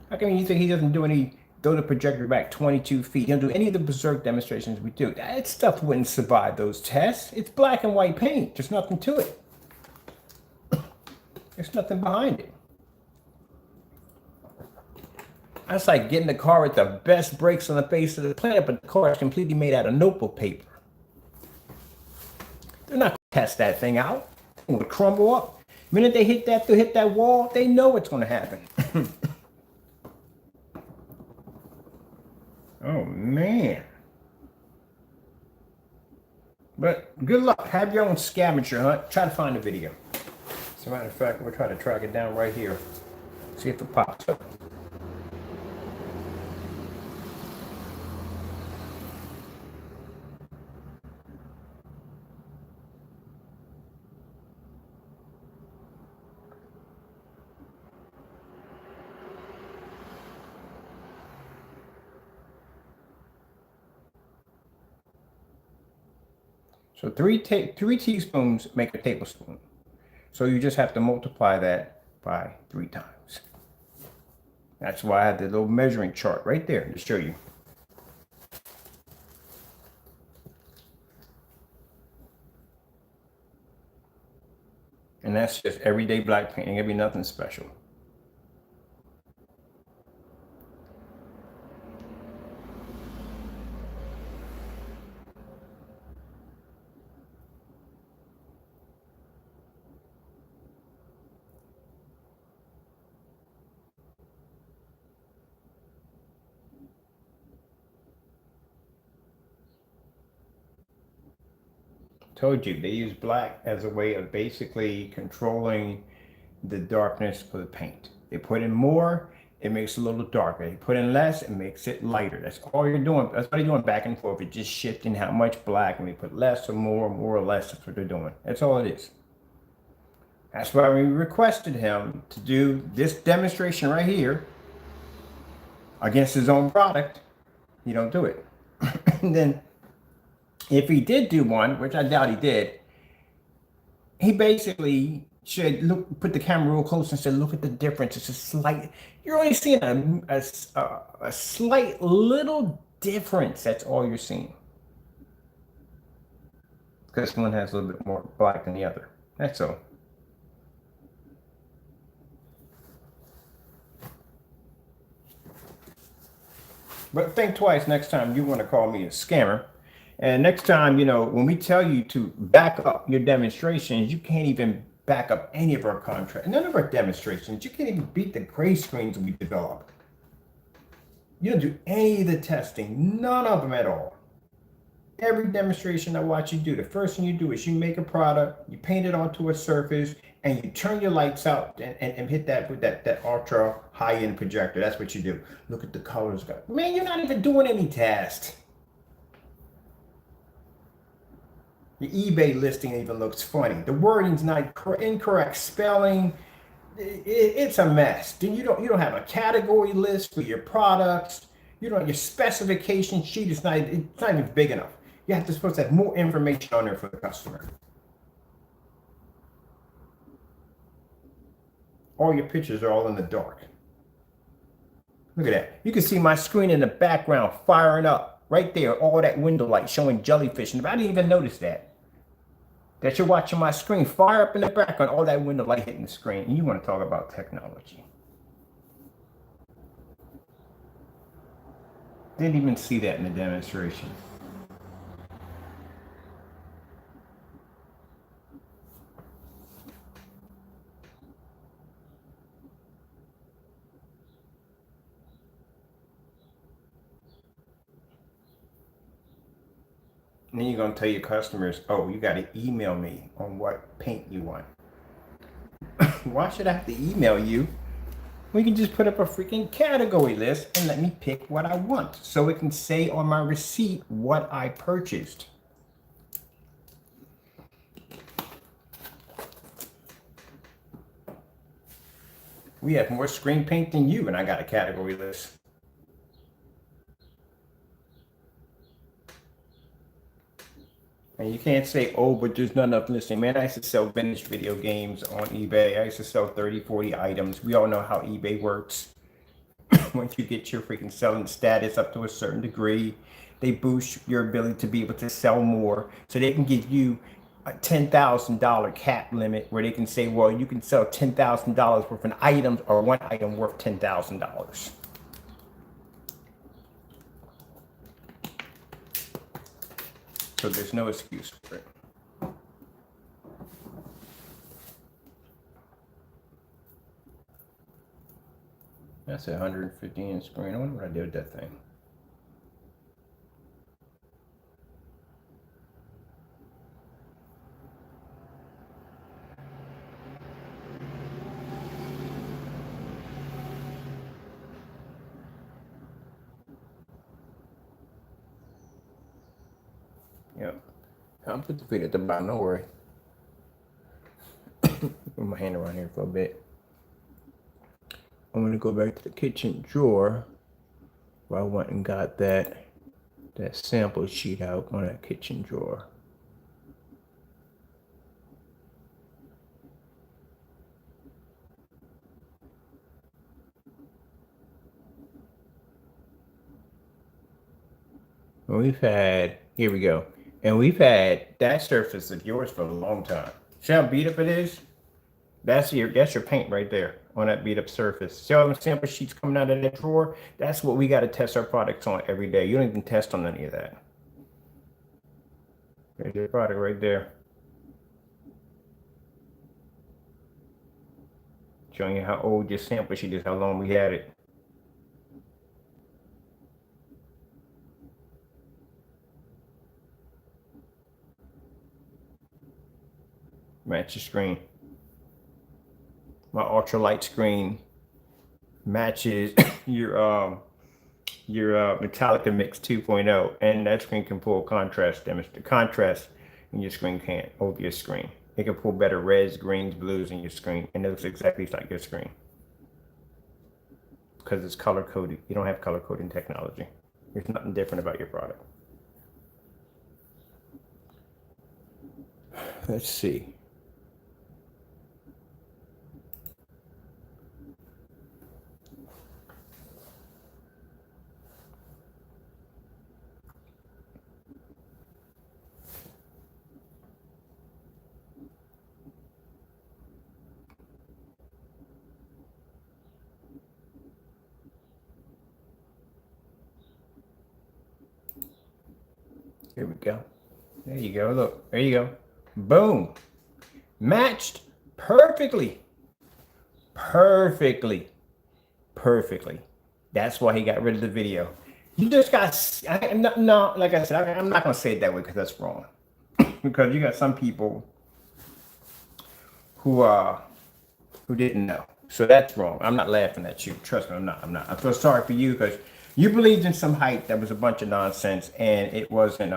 How come you think he doesn't do any, throw the projector back 22 feet? He don't do any of the berserk demonstrations we do. That stuff wouldn't survive those tests. It's black and white paint. There's nothing to it. There's nothing behind it. That's like getting the car with the best brakes on the face of the planet, but the car is completely made out of notebook paper. They're not going to test that thing out. It's going to crumble up. The minute they hit that wall, they know what's going to happen. Oh, man. But good luck. Have your own scavenger hunt. Try to find the video. As a matter of fact, we'll try to track it down right here. See if it pops up. So three teaspoons make a tablespoon. So you just have to multiply that by 3 times. That's why I have the little measuring chart right there to show you. And that's just everyday black painting. It'll be nothing special. Told you, they use black as a way of basically controlling the darkness of the paint. They put in more, it makes it a little darker. They put in less, it makes it lighter. That's all you're doing. That's what they're doing back and forth. It's just shifting how much black, and they put less or more or less. That's what they're doing. That's all it is. That's why we requested him to do this demonstration right here against his own product. He don't do it. And then if he did do one, which I doubt he did, he basically should put the camera real close and say, look at the difference. It's a slight, you're only seeing a slight little difference. That's all you're seeing. Because one has a little bit more black than the other. That's all. But think twice next time you want to call me a scammer. And next time, you know, when we tell you to back up your demonstrations, you can't even back up any of our contracts. None of our demonstrations. You can't even beat the gray screens we develop. You don't do any of the testing. None of them at all. Every demonstration I watch you do, the first thing you do is you make a product, you paint it onto a surface, and you turn your lights out and hit that with that ultra high-end projector. That's what you do. Look at the colors. Man, you're not even doing any tests. Your eBay listing even looks funny. The wording's not incorrect spelling. It's a mess. Then you don't have a category list for your products. You don't, your specification sheet is not, it's not even big enough. You have to supposed to have more information on there for the customer. All your pictures are all in the dark. Look at that. You can see my screen in the background firing up right there. All that window light showing jellyfish. And I didn't even notice that. That you're watching my screen fire up in the background, all that window light hitting the screen. And you want to talk about technology. Didn't even see that in the demonstration. And then you're going to tell your customers, oh, you got to email me on what paint you want. Why should I have to email you? We can just put up a freaking category list and let me pick what I want. So it can say on my receipt what I purchased. We have more screen paint than you, and I got a category list. And you can't say, oh, but there's not enough listing. Man, I used to sell vintage video games on eBay. I used to sell 30, 40 items. We all know how eBay works. Once you get your freaking selling status up to a certain degree, they boost your ability to be able to sell more. So they can give you a $10,000 cap limit where they can say, well, you can sell $10,000 worth of items or one item worth $10,000. So there's no excuse for it. That's a 150 inch screen. I wonder what I did with that thing. Yep. I'll put the feet at the bottom, don't worry. Put my hand around here for a bit. I'm gonna go back to the kitchen drawer where I went and got that sample sheet out on that kitchen drawer. And we've had, here we go. And we've had that surface of yours for a long time. See how beat up it is? That's your paint right there on that beat up surface. See all the sample sheets coming out of that drawer? That's what we got to test our products on every day. You don't even test on any of that. There's your product right there. Showing you how old your sample sheet is, how long we had it. Match your screen. My ultralight screen matches your Metallica Mix 2.0, and that screen can pull contrast demonstrate contrast, and your screen can't over your screen. It can pull better reds, greens, blues in your screen, and it looks exactly like your screen because it's color coded. You don't have color coding technology. There's nothing different about your product. Let's see. Here we go. There you go. Look, there you go. Boom. Matched perfectly. Perfectly. Perfectly. That's why he got rid of the video. You just got, no, like I said, I'm not going to say it that way because that's wrong. Because you got some people who didn't know. So that's wrong. I'm not laughing at you. Trust me, I'm not. I feel sorry for you because you believed in some hype that was a bunch of nonsense, and it wasn't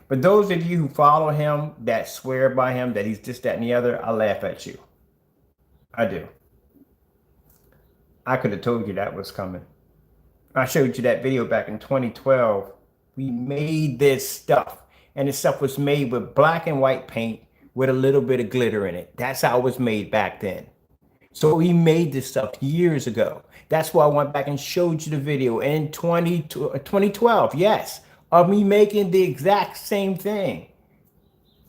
But those of you who follow him, that swear by him, that he's this, that, and the other, I laugh at you. I do. I could have told you that was coming. I showed you that video back in 2012. We made this stuff, and this stuff was made with black and white paint with a little bit of glitter in it. That's how it was made back then. So we made this stuff years ago. That's why I went back and showed you the video in 2012, yes, of me making the exact same thing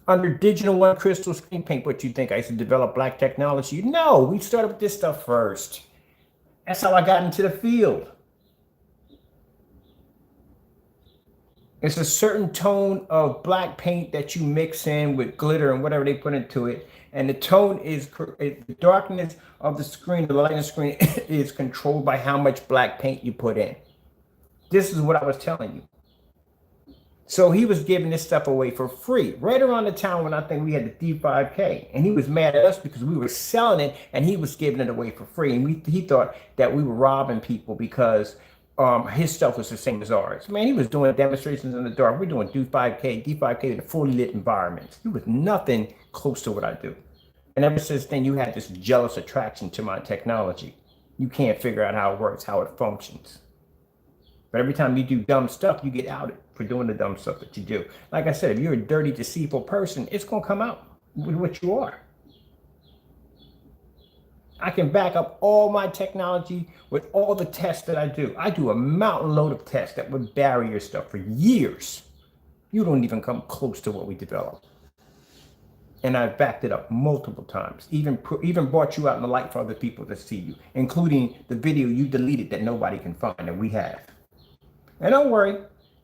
under Digital One Crystal Screen Paint. What you think, I used to develop black technology? No, we started with this stuff first. That's how I got into the field. It's a certain tone of black paint that you mix in with glitter and whatever they put into it. And the tone is, the darkness of the screen, the light of the screen is controlled by how much black paint you put in. This is what I was telling you. So he was giving this stuff away for free right around the time when I think we had the D5K. And he was mad at us because we were selling it and he was giving it away for free. And he thought that we were robbing people because his stuff was the same as ours. Man, he was doing demonstrations in the dark. We're doing D5K in a fully lit environment. It was nothing close to what I do. And ever since then, you had this jealous attraction to my technology. You can't figure out how it works, how it functions. But every time you do dumb stuff, you get outed for doing the dumb stuff that you do. Like I said, if you're a dirty, deceitful person, it's going to come out with what you are. I can back up all my technology with all the tests that I do. I do a mountain load of tests that would bury your stuff for years. You don't even come close to what we developed. And I've backed it up multiple times, even brought you out in the light for other people to see you, including the video you deleted that nobody can find, and we have. And don't worry,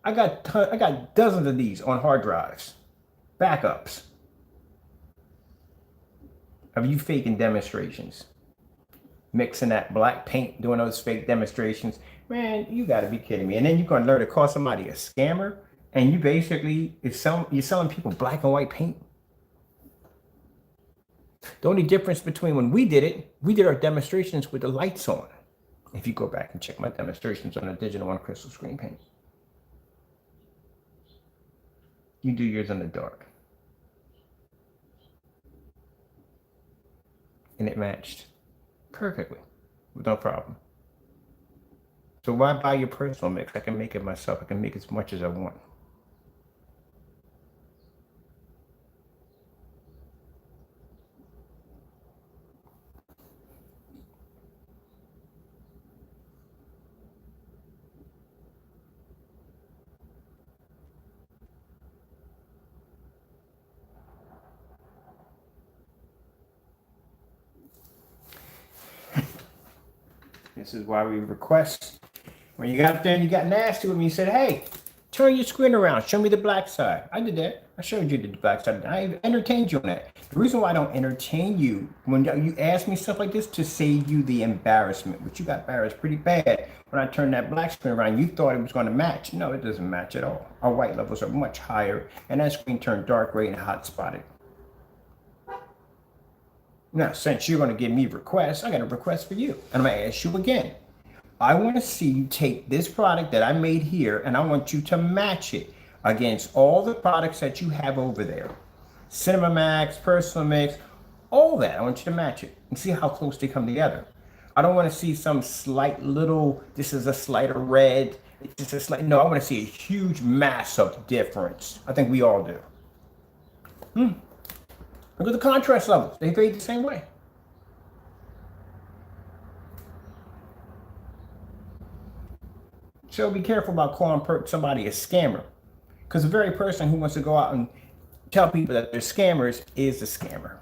I got dozens of these on hard drives, backups of you faking demonstrations. Mixing that black paint, doing those fake demonstrations. Man, you got to be kidding me. And then you're going to learn to call somebody a scammer, and you basically, you're selling people black and white paint. The only difference between when we did our demonstrations with the lights on. If you go back and check my demonstrations on the Digital One Crystal Screen Paint. You do yours in the dark. And it matched perfectly, with no problem. So why buy your personal mix? I can make it myself. I can make as much as I want. This is why we request, when you got up there and you got nasty with me, you said, hey, turn your screen around, show me the black side. I did that. I showed you the black side. I entertained you on that. The reason why I don't entertain you when you ask me stuff like this, to save you the embarrassment, which you got embarrassed pretty bad when I turned that black screen around. You thought it was going to match. No, it doesn't match at all. Our white levels are much higher, and that screen turned dark gray and hot spotted. Now, since you're going to give me requests, I got a request for you. And I'm going to ask you again. I want to see you take this product that I made here, and I want you to match it against all the products that you have over there. CINEMAX, Personal Mix, all that. I want you to match it and see how close they come together. I don't want to see some slight little, this is a slight of red. It's just a slight, no, I want to see a huge mass of difference. I think we all do. Look at the contrast levels. They fade the same way. So be careful about calling somebody a scammer, because the very person who wants to go out and tell people that they're scammers is a scammer.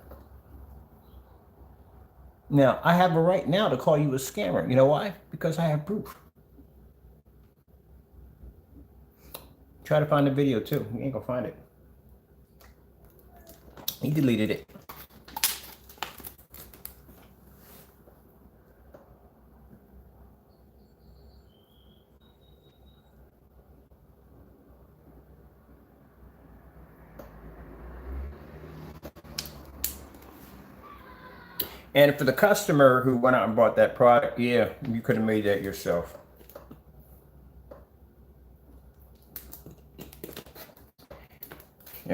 Now, I have a right now to call you a scammer. You know why? Because I have proof. Try to find the video too. You ain't gonna find it. He deleted it. And for the customer who went out and bought that product, yeah, you could have made that yourself.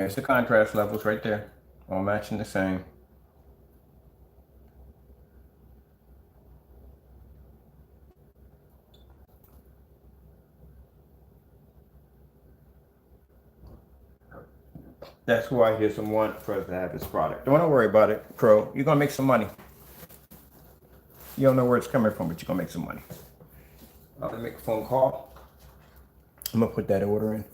There's the contrast levels right there, all matching the same. That's why he doesn't want for us to have his product. Don't worry about it, Crow. You're gonna make some money. You don't know where it's coming from, but you're gonna make some money. I'm gonna make a phone call. I'm gonna put that order in.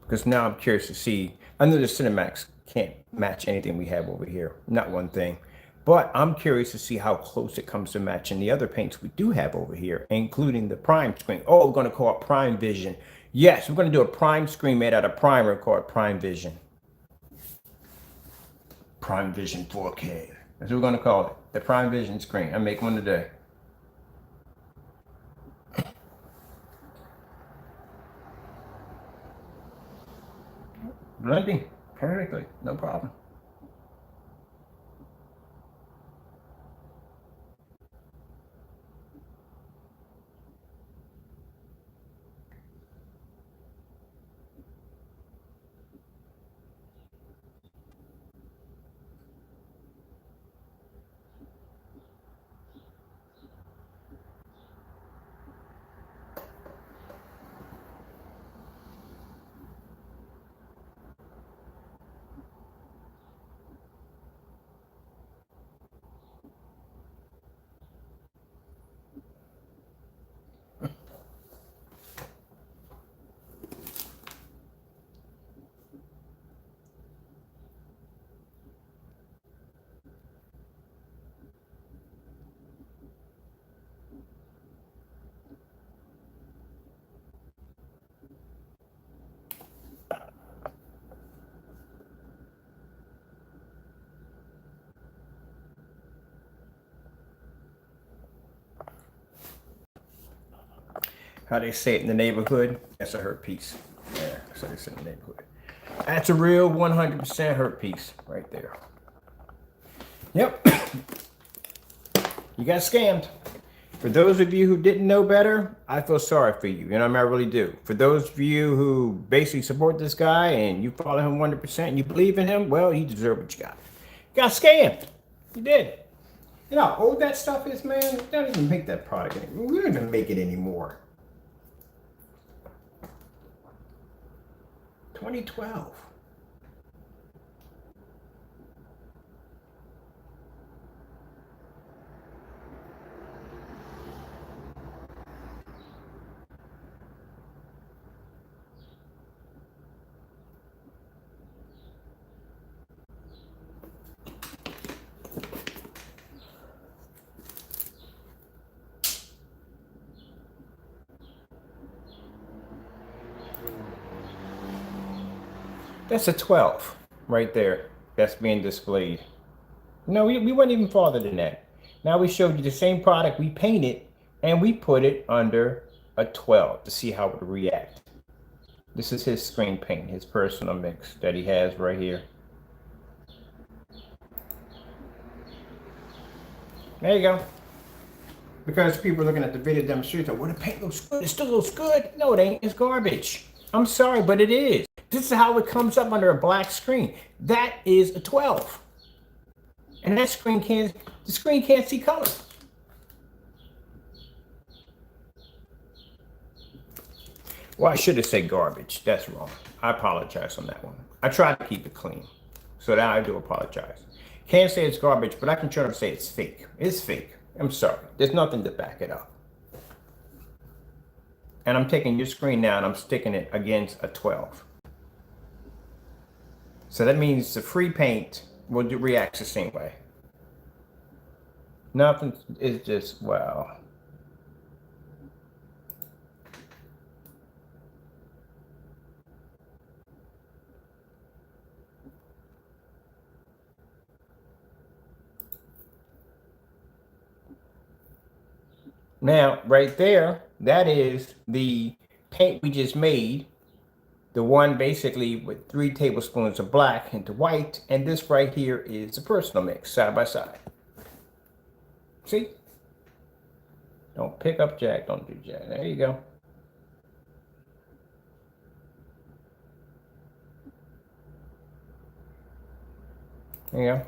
Because now I'm curious to see. I know the CINEMAX can't match anything we have over here, not one thing. But I'm curious to see how close it comes to matching the other paints we do have over here, including the prime screen. Oh, we're going to call it Prime Vision. Yes, we're going to do a prime screen made out of primer called Prime Vision. Prime Vision 4K. That's what we're going to call it. The Prime Vision screen. I make one today. Blending perfectly, no problem. How they say it in the neighborhood, that's a hurt piece. Yeah, that's how they say it in the neighborhood. That's a real 100% hurt piece right there. Yep. You got scammed. For those of you who didn't know better, I feel sorry for you. You know, I mean, I really do. For those of you who basically support this guy and you follow him 100% and you believe in him, well, you deserve what you got. You got scammed. You did. You know how old that stuff is, man? We don't even make that product anymore. We don't even make it anymore. 2012. That's a 12 right there. That's being displayed. No, we went even farther than that. Now we showed you the same product we painted and we put it under a 12 to see how it would react. This is his screen paint, his personal mix that he has right here. There you go. Because people are looking at the video demonstration, well, the paint looks good. It still looks good. No, it ain't. It's garbage. I'm sorry, but it is. This is how it comes up under a black screen. That is a 12. And that screen the screen can't see color. Well, I should have said garbage. That's wrong. I apologize on that one. I try to keep it clean. So now I do apologize. Can't say it's garbage, but I can try to say it's fake. It's fake. I'm sorry. There's nothing to back it up. And I'm taking your screen now and I'm sticking it against a 12. So that means the free paint will react the same way. Nothing is just, wow. Now, right there, that is the paint we just made. The one basically with 3 tablespoons of black into white, and this right here is a personal mix, side by side. See? Don't pick up Jack, don't do Jack. There you go. Yeah.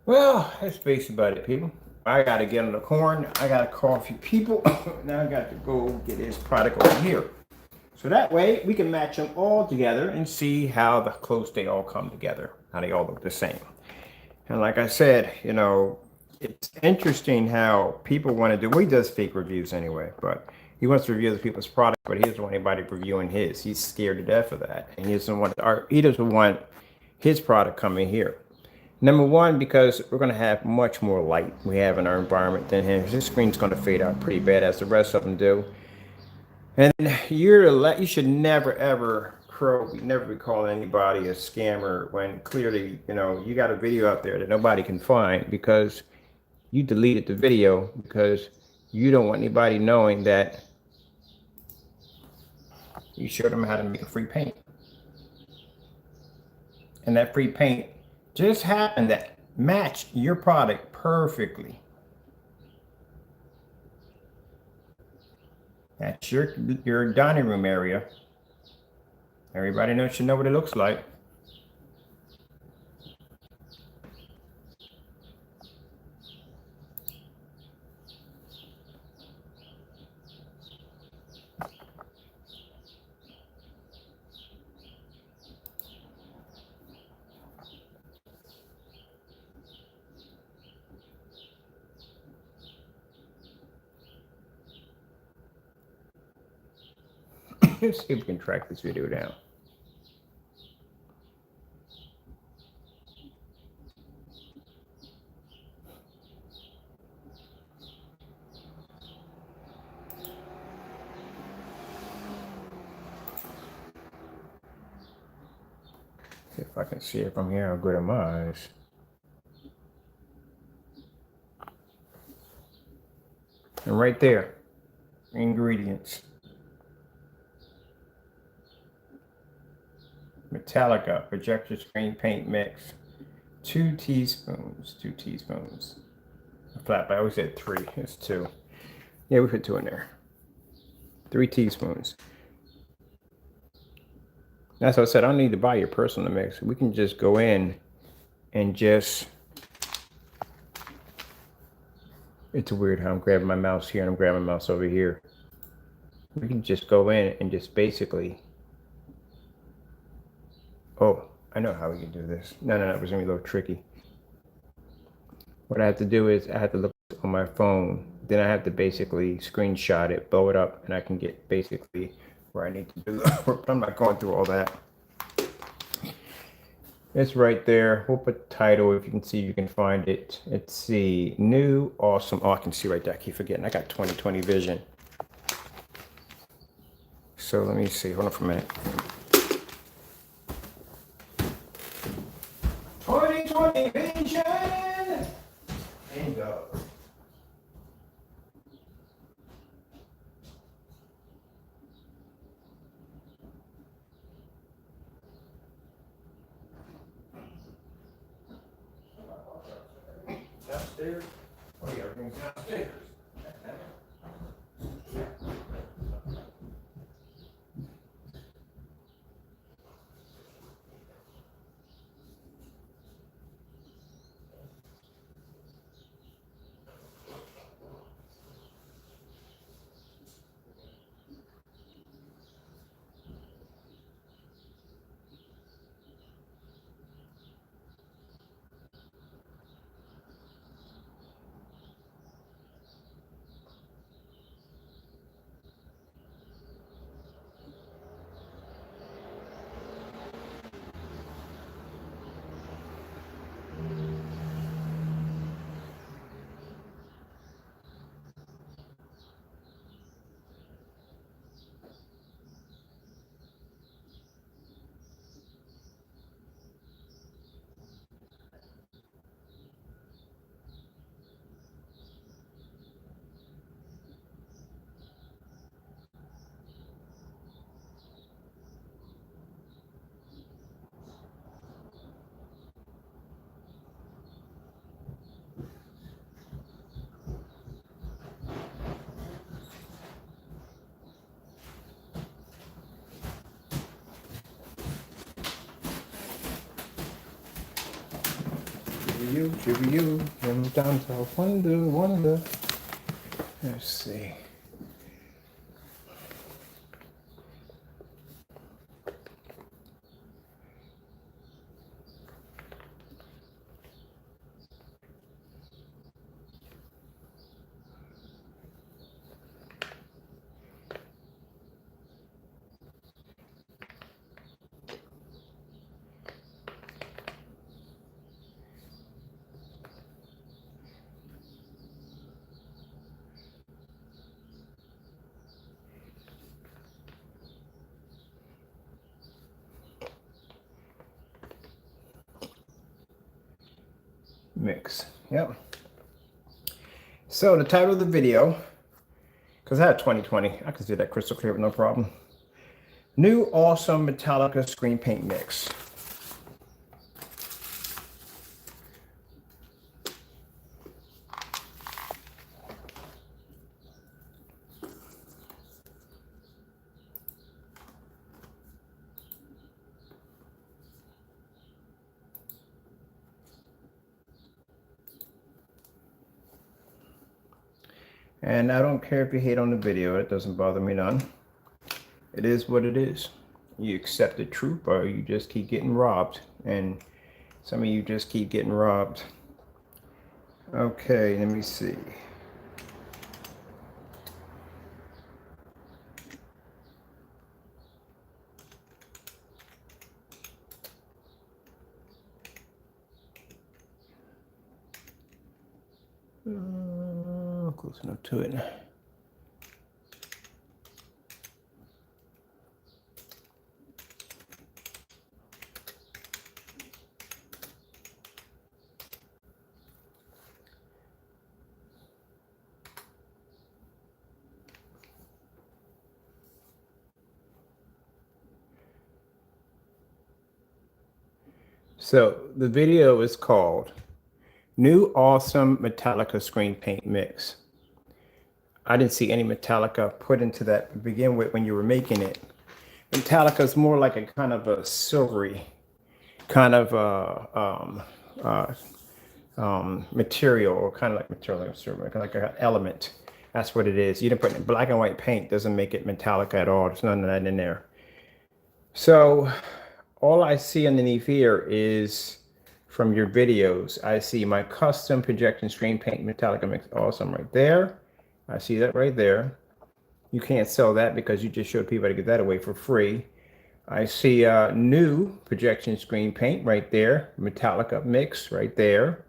Well, that's basically about it, people. I gotta get on the corn. I gotta call a few people. Now I got to go get his product over here. So that way we can match them all together and see how the close they all come together, how they all look the same. And like I said, you know, it's interesting how people want to do, well, he does fake reviews anyway, but he wants to review other people's products, but he doesn't want anybody reviewing his. He's scared to death of that. And he doesn't want his product coming here. Number one, because we're going to have much more light we have in our environment than him. His screen's going to fade out pretty bad as the rest of them do. And you should never ever never be calling anybody a scammer when clearly, you know, you got a video out there that nobody can find because you deleted the video because you don't want anybody knowing that you showed them how to make a free paint. And that free paint just happened to match your product perfectly. That's your dining room area. Everybody should know what it looks like. Let's see if we can track this video down. See if I can see it from here how good are my eyes. And right there, ingredients. Metallica projector screen paint mix. 2 teaspoons. 2 teaspoons. A flat, I always said 3. It's 2. Yeah, we put 2 in there. 3 teaspoons. That's what I said. I don't need to buy your personal mix. We can just go in and just. It's weird how I'm grabbing my mouse here and I'm grabbing my mouse over here. We can just go in and just basically. Oh, I know how we can do this. No, it was gonna be a little tricky. What I have to do is I have to look on my phone. Then I have to basically screenshot it, blow it up, and I can get basically where I need to do the work. I'm not going through all that. It's right there. We'll put the title if you can see, you can find it. Let's see. New, awesome. Oh, I can see right there. I keep forgetting. I got 20/20 vision. So let me see. Hold on for a minute. 20/20 vision. And go. Downstairs? Oh, yeah, everything's downstairs. Shiver you, down to wonder. Let's see. Mix. Yep. So the title of the video, because I had 2020, I can see that crystal clear with no problem. New awesome Metallica screen paint mix. And I don't care if you hate on the video, it doesn't bother me none. It is what it is. You accept the truth or you just keep getting robbed. And some of you just keep getting robbed. Okay, let me see. Close enough to it. So the video is called New Awesome Metallica Screen Paint Mix. I didn't see any Metallica put into that to begin with when you were making it. Metallica is more like a kind of a silvery kind of material, or kind of like material, like an element. That's what it is. You didn't put it in black and white paint, doesn't make it Metallica at all. There's none of that in there. So all I see underneath here is from your videos. I see my custom projection screen paint Metallica mix awesome right there. I see that right there. You can't sell that because you just showed people how to get that away for free. I see new projection screen paint right there, Metallica mix right there.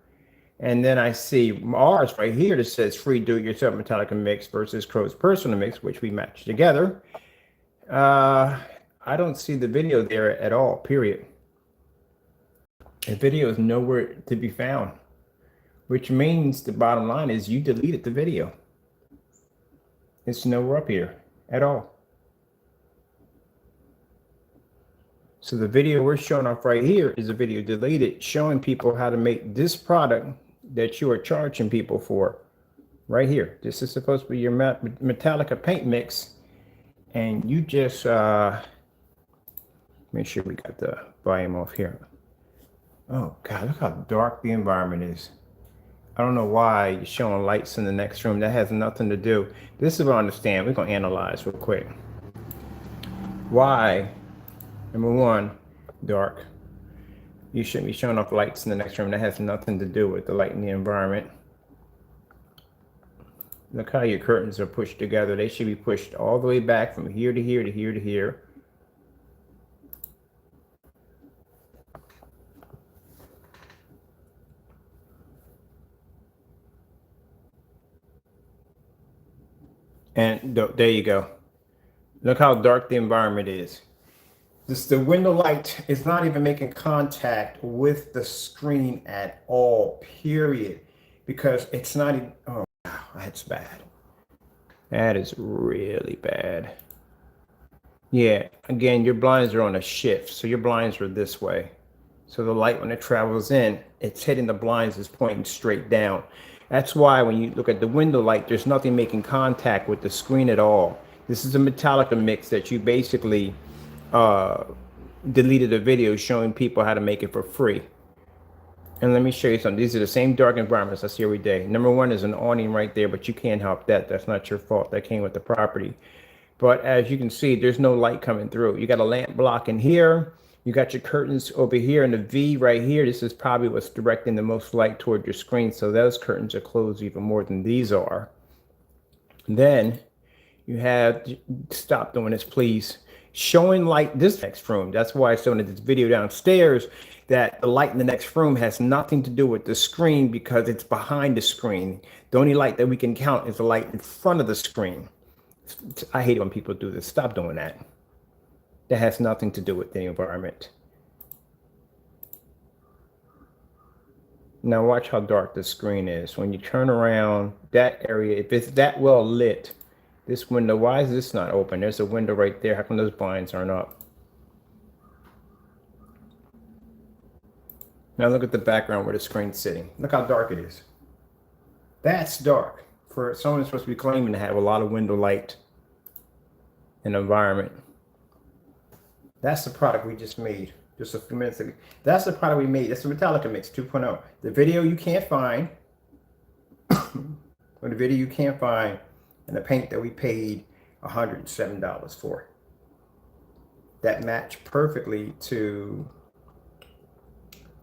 And then I see ours right here that says free do-it-yourself Metallica mix versus Crows personal mix, which we matched together. I don't see the video there at all, period. The video is nowhere to be found, which means the bottom line is you deleted the video. It's nowhere up here at all. So the video we're showing off right here is a video deleted showing people how to make this product that you are charging people for right here. This is supposed to be your Metallica paint mix. And you just make sure we got the volume off here. Oh God, look how dark the environment is. I don't know why you're showing lights in the next room. That has nothing to do. This is what I understand. We're going to analyze real quick. Why, number one, dark. You shouldn't be showing off lights in the next room. That has nothing to do with the light in the environment. Look how your curtains are pushed together. They should be pushed all the way back from here to here to here to here. And there you go. Look how dark the environment is. The window light is not even making contact with the screen at all, period. Because it's not even, oh wow, that's bad. That is really bad. Yeah, again, your blinds are on a shift. So your blinds are this way. So the light, when it travels in, it's hitting the blinds, is pointing straight down. That's why when you look at the window light, there's nothing making contact with the screen at all. This is a Metallica mix that you basically deleted a video showing people how to make it for free. And let me show you something. These are the same dark environments I see every day. Number one is an awning right there, but you can't help that. That's not your fault. That came with the property. But as you can see, there's no light coming through. You got a lamp block in here. You got your curtains over here and the V right here. This is probably what's directing the most light toward your screen. So those curtains are closed even more than these are. Then you have, stop doing this, please. Showing light this next room. That's why I showed in this video downstairs that the light in the next room has nothing to do with the screen because it's behind the screen. The only light that we can count is the light in front of the screen. I hate when people do this. Stop doing that. That has nothing to do with the environment. Now watch how dark the screen is. When you turn around that area, if it's that well lit, this window, why is this not open? There's a window right there. How come those blinds aren't up? Now look at the background where the screen's sitting. Look how dark it is. That's dark for someone who's supposed to be claiming to have a lot of window light and environment. That's the product we just made just a few minutes ago. That's the product we made. That's the Metallica Mix 2.0. The video you can't find, or the video you can't find, and the paint that we paid $107 for. That matched perfectly to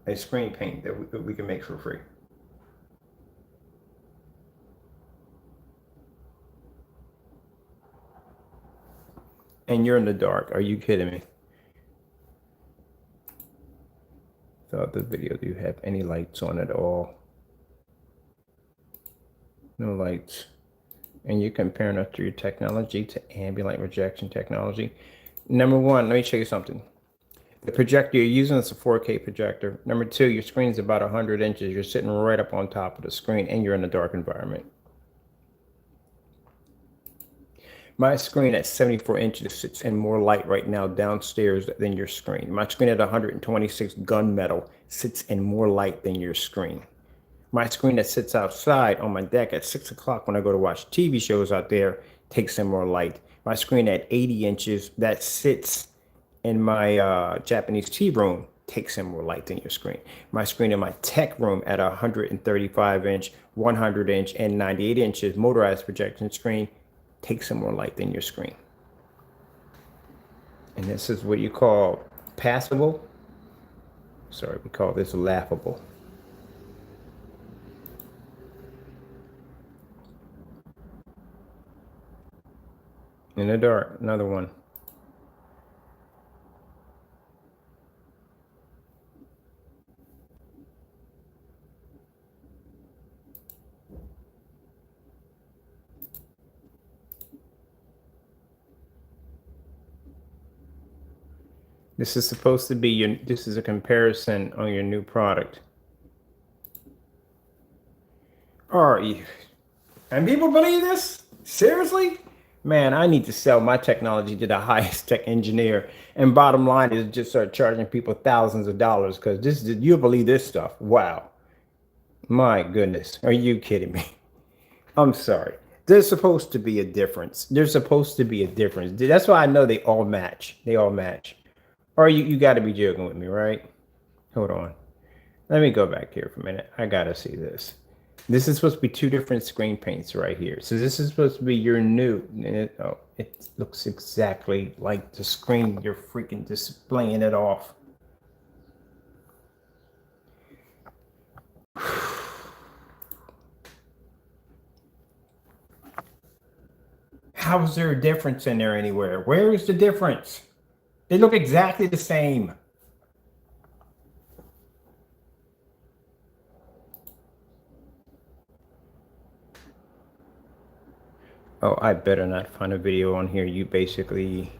a screen paint that we can make for free. And you're in the dark. Are you kidding me? Throughout the video, do you have any lights on at all? No lights. And you're comparing us to your technology to ambient light rejection technology. Number one, let me show you something. The projector you're using is a 4K projector. Number two, your screen is about 100 inches. You're sitting right up on top of the screen and you're in a dark environment. My screen at 74 inches sits in more light right now downstairs than your screen. My screen at 126 gunmetal sits in more light than your screen. My screen that sits outside on my deck at 6 o'clock when I go to watch TV shows out there takes in more light. My screen at 80 inches that sits in my Japanese tea room takes in more light than your screen. My screen in my tech room at 135 inch, 100 inch, and 98 inches motorized projection screen takes in more light than your screen. And this is what you call passable. Sorry, we call this laughable. In the dark, another one. This is supposed to be this is a comparison on your new product. Are you? And people believe this? Seriously? Man, I need to sell my technology to the highest tech engineer. And bottom line is just start charging people thousands of dollars because this is, you'll believe this stuff. Wow. My goodness. Are you kidding me? I'm sorry. There's supposed to be a difference. There's supposed to be a difference. That's why I know they all match. They all match. Or you got to be joking with me, right? Hold on. Let me go back here for a minute. I got to see this. This is supposed to be two different screen paints right here. So this is supposed to be your new. And it looks exactly like the screen. You're freaking displaying it off. How is there a difference in there anywhere? Where is the difference? They look exactly the same. Oh, I better not find a video on here. You basically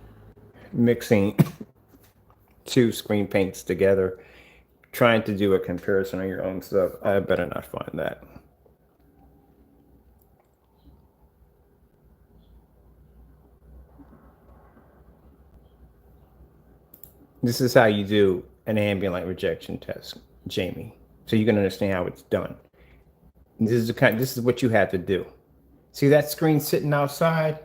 mixing two screen paints together, trying to do a comparison on your own stuff. I better not find that. This is how you do an ambient light rejection test, Jamie. So you can understand how it's done. This is what you have to do. See that screen sitting outside?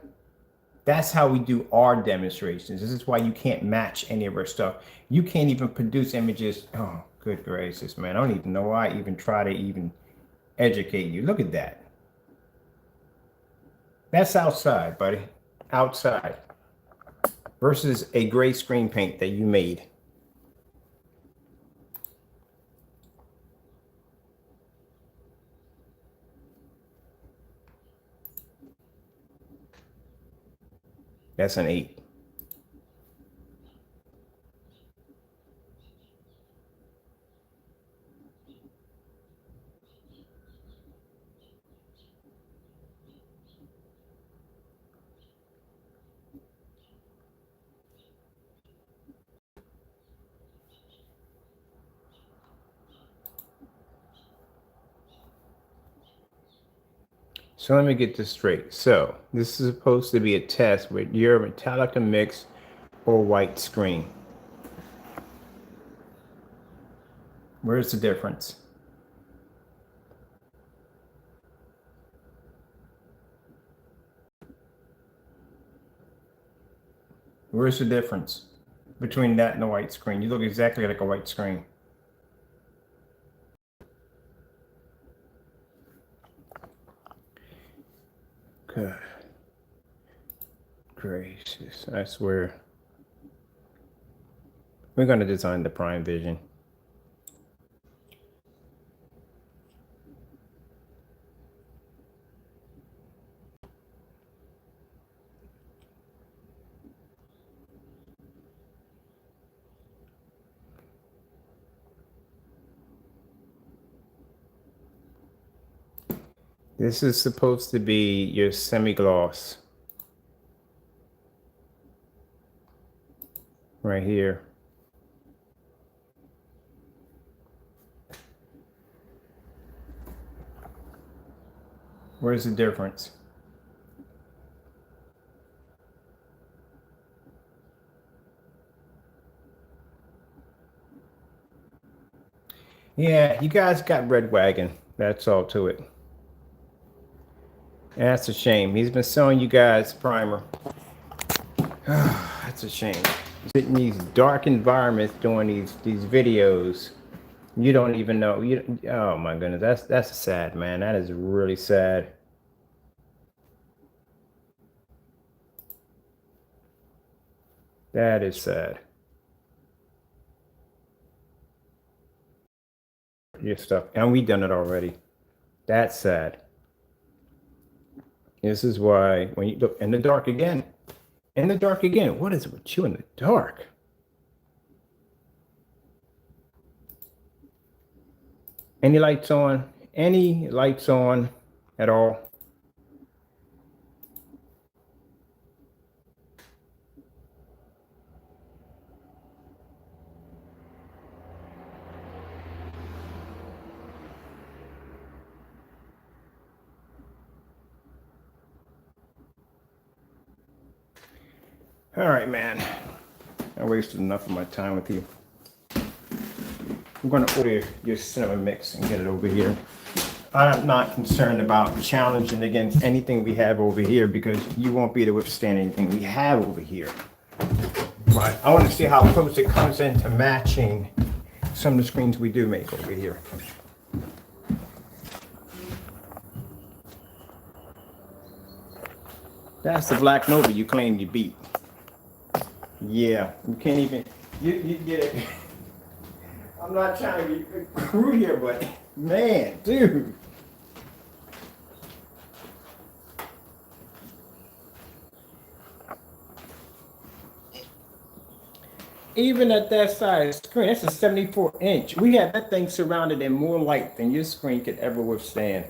That's how we do our demonstrations. This is why you can't match any of our stuff. You can't even produce images. Oh Good gracious, man. I don't even know why I even try to even educate you. Look at that. That's outside, buddy. Outside. Versus a gray screen paint that you made. That's an 8. So let me get this straight. So this is supposed to be a test with your Metallica mix or white screen. Where's the difference? Where's the difference between that and the white screen? You look exactly like a white screen. Good gracious, I swear. We're going to design the prime vision. This is supposed to be your semi-gloss. Right here. Where's the difference? Yeah, you guys got Red Wagon. That's all to it. And that's a shame. He's been selling you guys primer. That's a shame. In these dark environments doing these videos, you don't even know. Oh my goodness, that's sad, man. That is really sad. That is sad. Your stuff, and we done it already. That's sad. This is why when you look in the dark again, what is it with you in the dark? Any lights on? Any lights on at all? All right, man. I wasted enough of my time with you. I'm going to order your cinema mix and get it over here. I'm not concerned about challenging against anything we have over here because you won't be able to withstand anything we have over here. But I want to see how close it comes into matching some of the screens we do make over here. That's the Black Nova you claim you beat. Yeah, you can't even, you get it. I'm not trying to be crude here, but man, dude. Even at that size screen, that's a 74-inch. We had that thing surrounded in more light than your screen could ever withstand.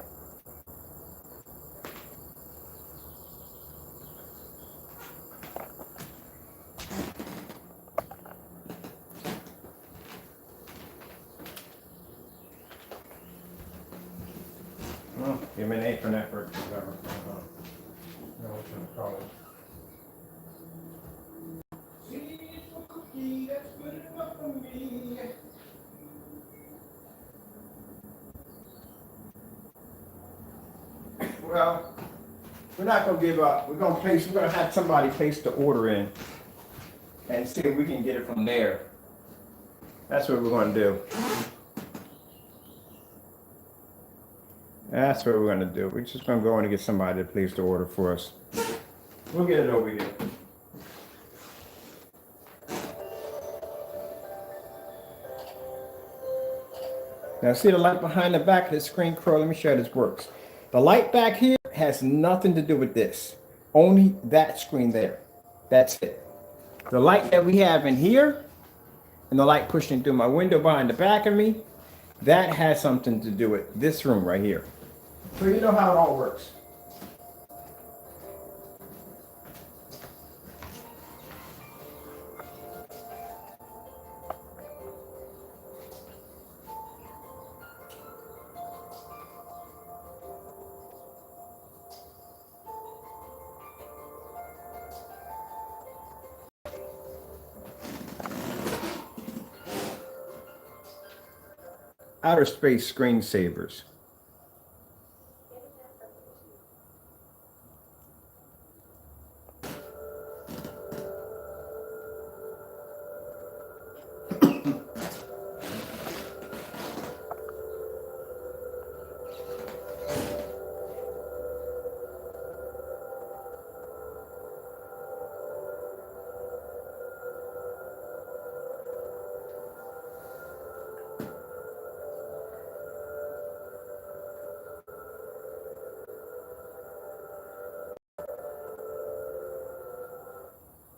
Well, give me an A for an effort. Whatever. No, what you call it. That's good enough for me. Well, we're not gonna give up. We're gonna have somebody place the order in and see if we can get it from there. That's what we're going to do. That's what we're going to do. We're just going to go in and get somebody to place the order for us. We'll get it over here. Now see the light behind the back of the screen, Crow? Let me show you how this works. The light back here has nothing to do with this. Only that screen there. That's it. The light that we have in here and the light pushing through my window behind the back of me, that has something to do with this room right here. So you know how it all works. Outer space screensavers.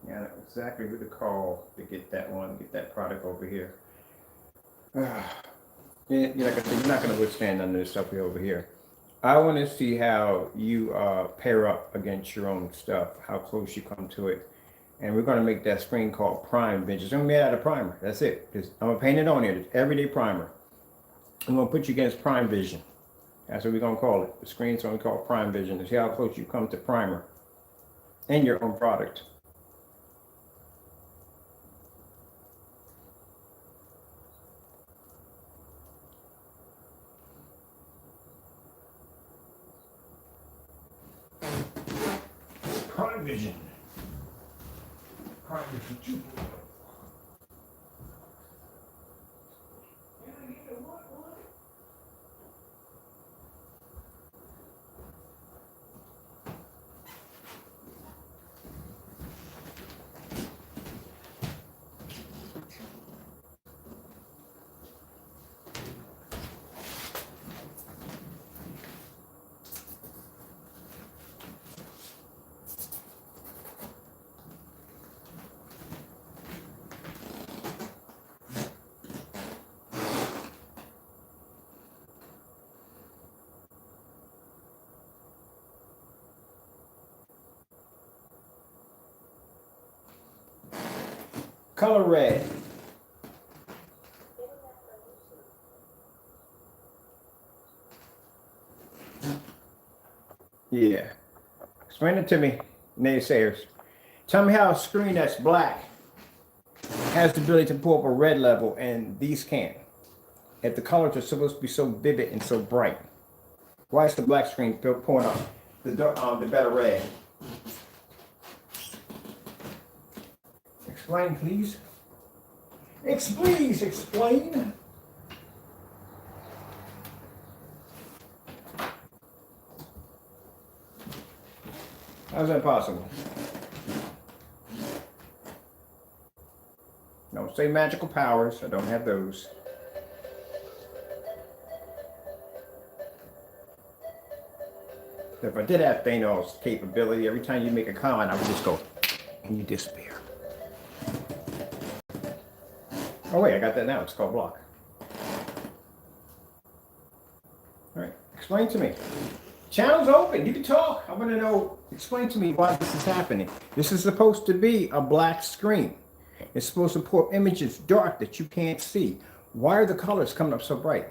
Yeah, exactly who to call to get that one, get that product over here. Yeah, like I said, you're not going to withstand none of this stuff over here. I want to see how you pair up against your own stuff, how close you come to it. And we're going to make that screen called Prime Bench. It's going to be made out of primer. That's it. I'm going to paint it on here. It's everyday primer. I'm going to put you against Prime Vision. That's what we're going to call it. The screen's going to be called Prime Vision to see how close you come to primer and your own product. Prime Vision. Prime Vision 2.0. Color red. Yeah. Explain it to me, naysayers. Tell me how a screen that's black has the ability to pull up a red level and these can't. If the colors are supposed to be so vivid and so bright. Why is the black screen pulling up the better red? Explain, please. Please explain. How's that possible? Don't say magical powers. I don't have those. If I did have Thanos' capability, every time you make a comment, I would just go, and you disappear. Oh wait, I got that now. It's called block. All right, explain to me. Channel's open. You can talk. I want to know. Explain to me why this is happening. This is supposed to be a black screen. It's supposed to pull images dark that you can't see. Why are the colors coming up so bright?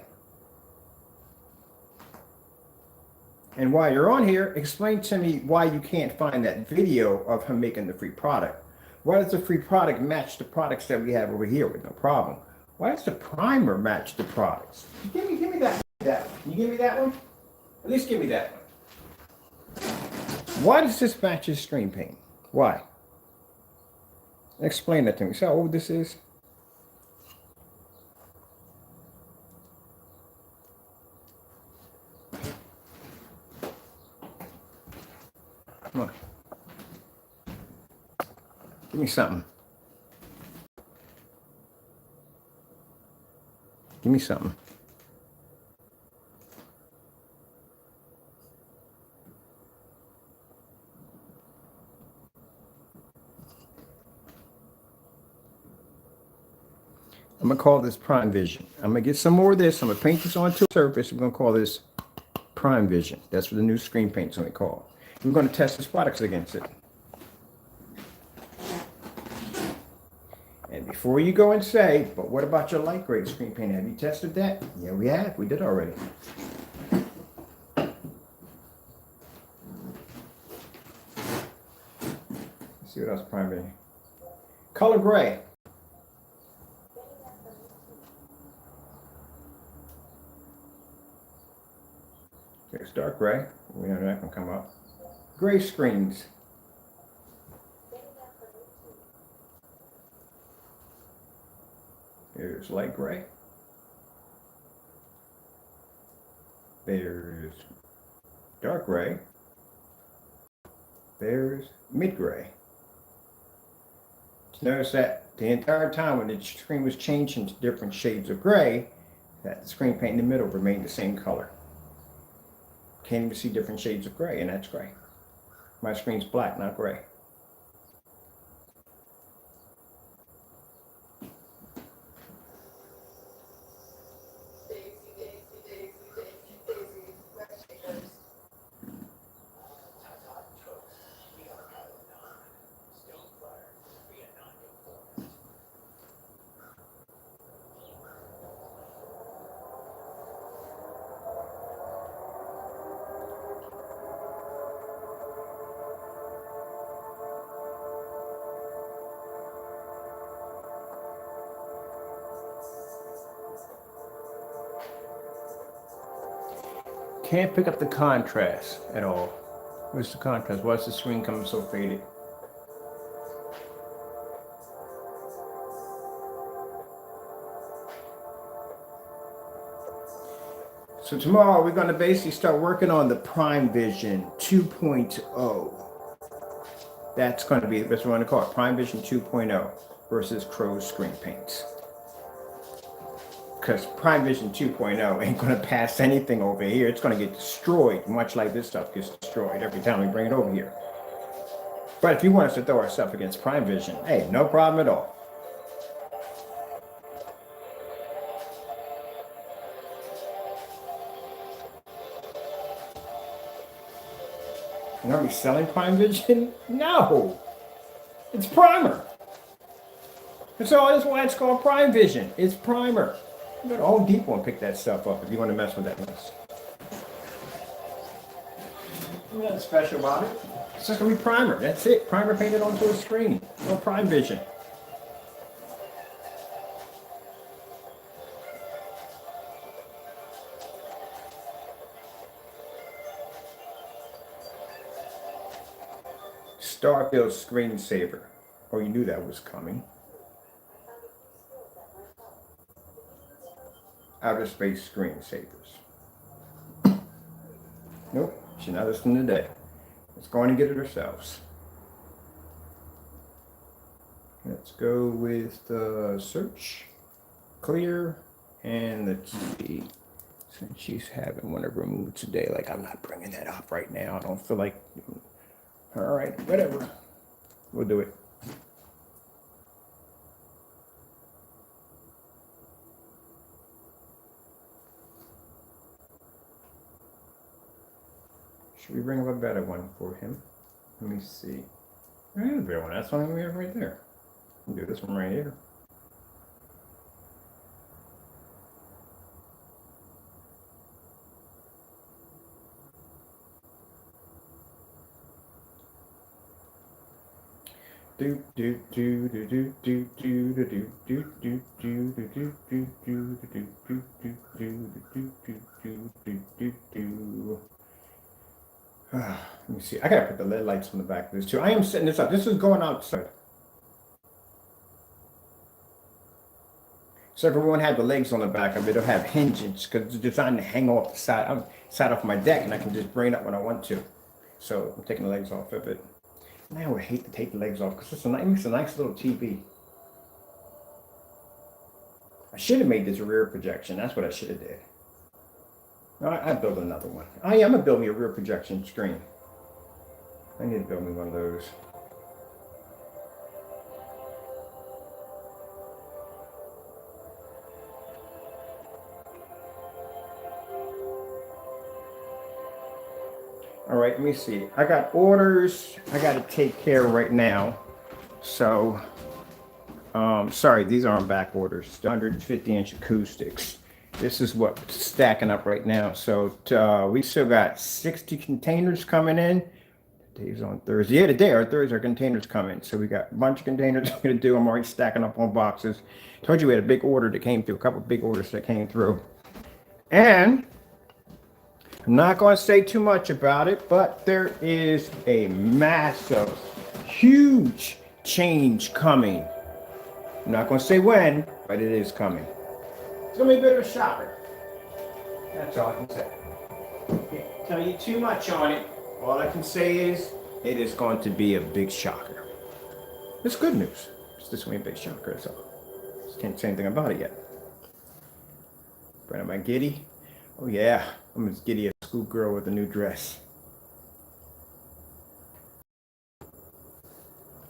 And while you're on here, explain to me why you can't find that video of him making the free product. Why does the free product match the products that we have over here with no problem? Why does the primer match the products? Give me that. Can you give me that one? At least give me that one. Why does this match his screen paint? Why? Explain that to me. See how old this is? Give me something. Give me something. I'm gonna call this Prime Vision. I'm gonna get some more of this. I'm gonna paint this onto a surface. I'm gonna call this Prime Vision. That's what the new screen paint's gonna be called. We're gonna test this products against it. And before you go and say, but what about your light gray screen paint? Have you tested that? Yeah, we have. We did already. Let's see what else Prime Vision. Color gray. There's dark gray. We know that can come up. Gray screens. There's light gray. There's dark gray. There's mid gray. Notice that the entire time when the screen was changing to different shades of gray, that the screen paint in the middle remained the same color. Can't even see different shades of gray, and that's gray. My screen's black, not gray. Can't pick up the contrast at all. Where's the contrast? Why is the screen coming so faded? So tomorrow we're going to basically start working on the Prime Vision 2.0. That's going to be, that's what we're going to call it, Prime Vision 2.0 versus Crows screen paints. Because Prime Vision 2.0 ain't going to pass anything over here. It's going to get destroyed, much like this stuff gets destroyed every time we bring it over here. But if you want us to throw our stuff against Prime Vision, hey, no problem at all. Are we selling Prime Vision? No! It's primer. That's all. That's why it's called Prime Vision. It's primer. You go to Home Depot and pick that stuff up if you want to mess with that mess. Nothing special about it. It's just going to be primer. That's it. Primer painted onto a screen. No Prime Vision. Starfield screensaver. Oh, you knew that was coming. Outer space screensavers. Nope, she's not listening today. Let's go on and get it ourselves. Let's go with search, clear, and let's see. Since she's having one of her moods today, like I'm not bringing that up right now. I don't feel like. All right, whatever. We'll do it. Should we bring up a better one for him? Let me see. There's a better one. That's one we have right there. We'll do this one right here. Do do do do do do do do do do do do do do do do do do do. Let me see. I gotta put the LED lights on the back of this too. I am setting this up. This is going outside. So if everyone had the legs on the back of it, it'll have hinges because it's designed to hang off the side off my deck, and I can just bring it up when I want to. So I'm taking the legs off of it. Now I hate to take the legs off because it makes a nice little TV. I should have made this a rear projection. That's what I should have did. I built another one. Oh yeah, I'm gonna build me a rear projection screen. I need to build me one of those. All right, let me see. I got orders I got to take care of right now. So, sorry, these aren't back orders. The 150-inch acoustics. This is what's stacking up right now. So we still got 60 containers coming in. Today's on Thursday. Yeah, today or Thursday our containers coming. So we got a bunch of containers I'm gonna do. I'm already stacking up on boxes. Told you we had a big order that came through. A couple of big orders that came through. And I'm not going to say too much about it, but there is a massive, huge change coming. I'm not going to say when, but it is coming. It's going to be a bit of a shocker. That's all I can say. Can't tell you too much on it. All I can say is it is going to be a big shocker. It's good news. It's just going to be a big shocker, so I can't say anything about it yet. But am I giddy? Oh yeah, I'm as giddy as a schoolgirl with a new dress.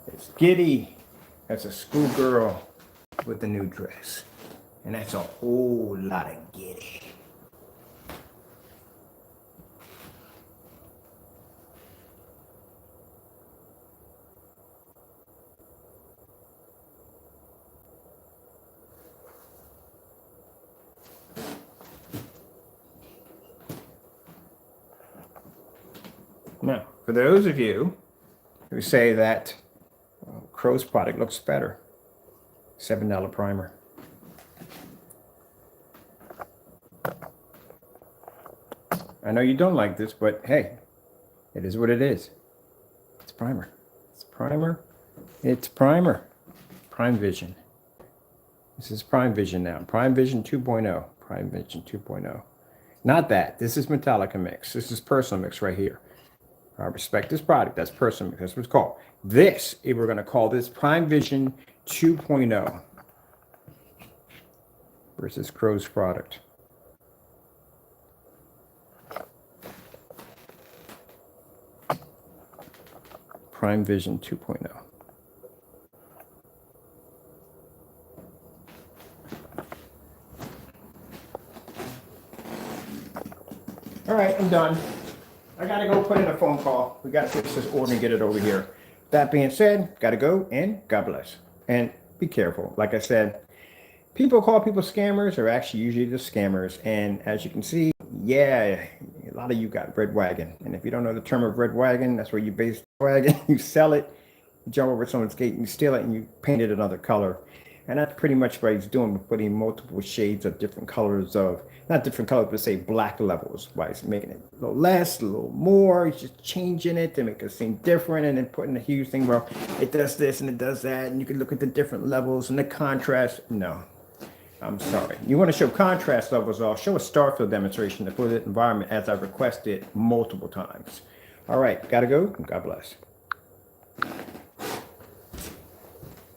It's giddy as a schoolgirl with a new dress. And that's a whole lot of giddy. Now, for those of you who say that Crow's product looks better, $7 primer. I know you don't like this, but hey, it is what it is. It's primer. It's primer. It's primer. Prime Vision. This is Prime Vision now. Prime Vision 2.0. Prime Vision 2.0. Not that. This is Metallica Mix. This is Personal Mix right here. I respect this product. That's Personal Mix. That's what it's called. This, we're going to call this Prime Vision 2.0 versus Crow's product. Prime Vision 2.0. All right, I'm done. I gotta go put in a phone call. We gotta fix this order and get it over here. That being said, gotta go, and God bless. And be careful. Like I said, people call people scammers are actually usually the scammers. And as you can see, yeah, a lot of you got red wagon. And if you don't know the term of red wagon, that's where you base the wagon, you sell it, you jump over someone's gate, and you steal it, and you paint it another color. And that's pretty much what he's doing with putting multiple shades of different colors of, not different colors, but say black levels. Why he's making it a little less, a little more. He's just changing it to make it seem different, and then putting a huge thing where it does this and it does that, and you can look at the different levels and the contrast. No, I'm sorry. You want to show contrast levels off, show a Starfield demonstration to put it in the environment as I requested multiple times. All right, gotta go. God bless.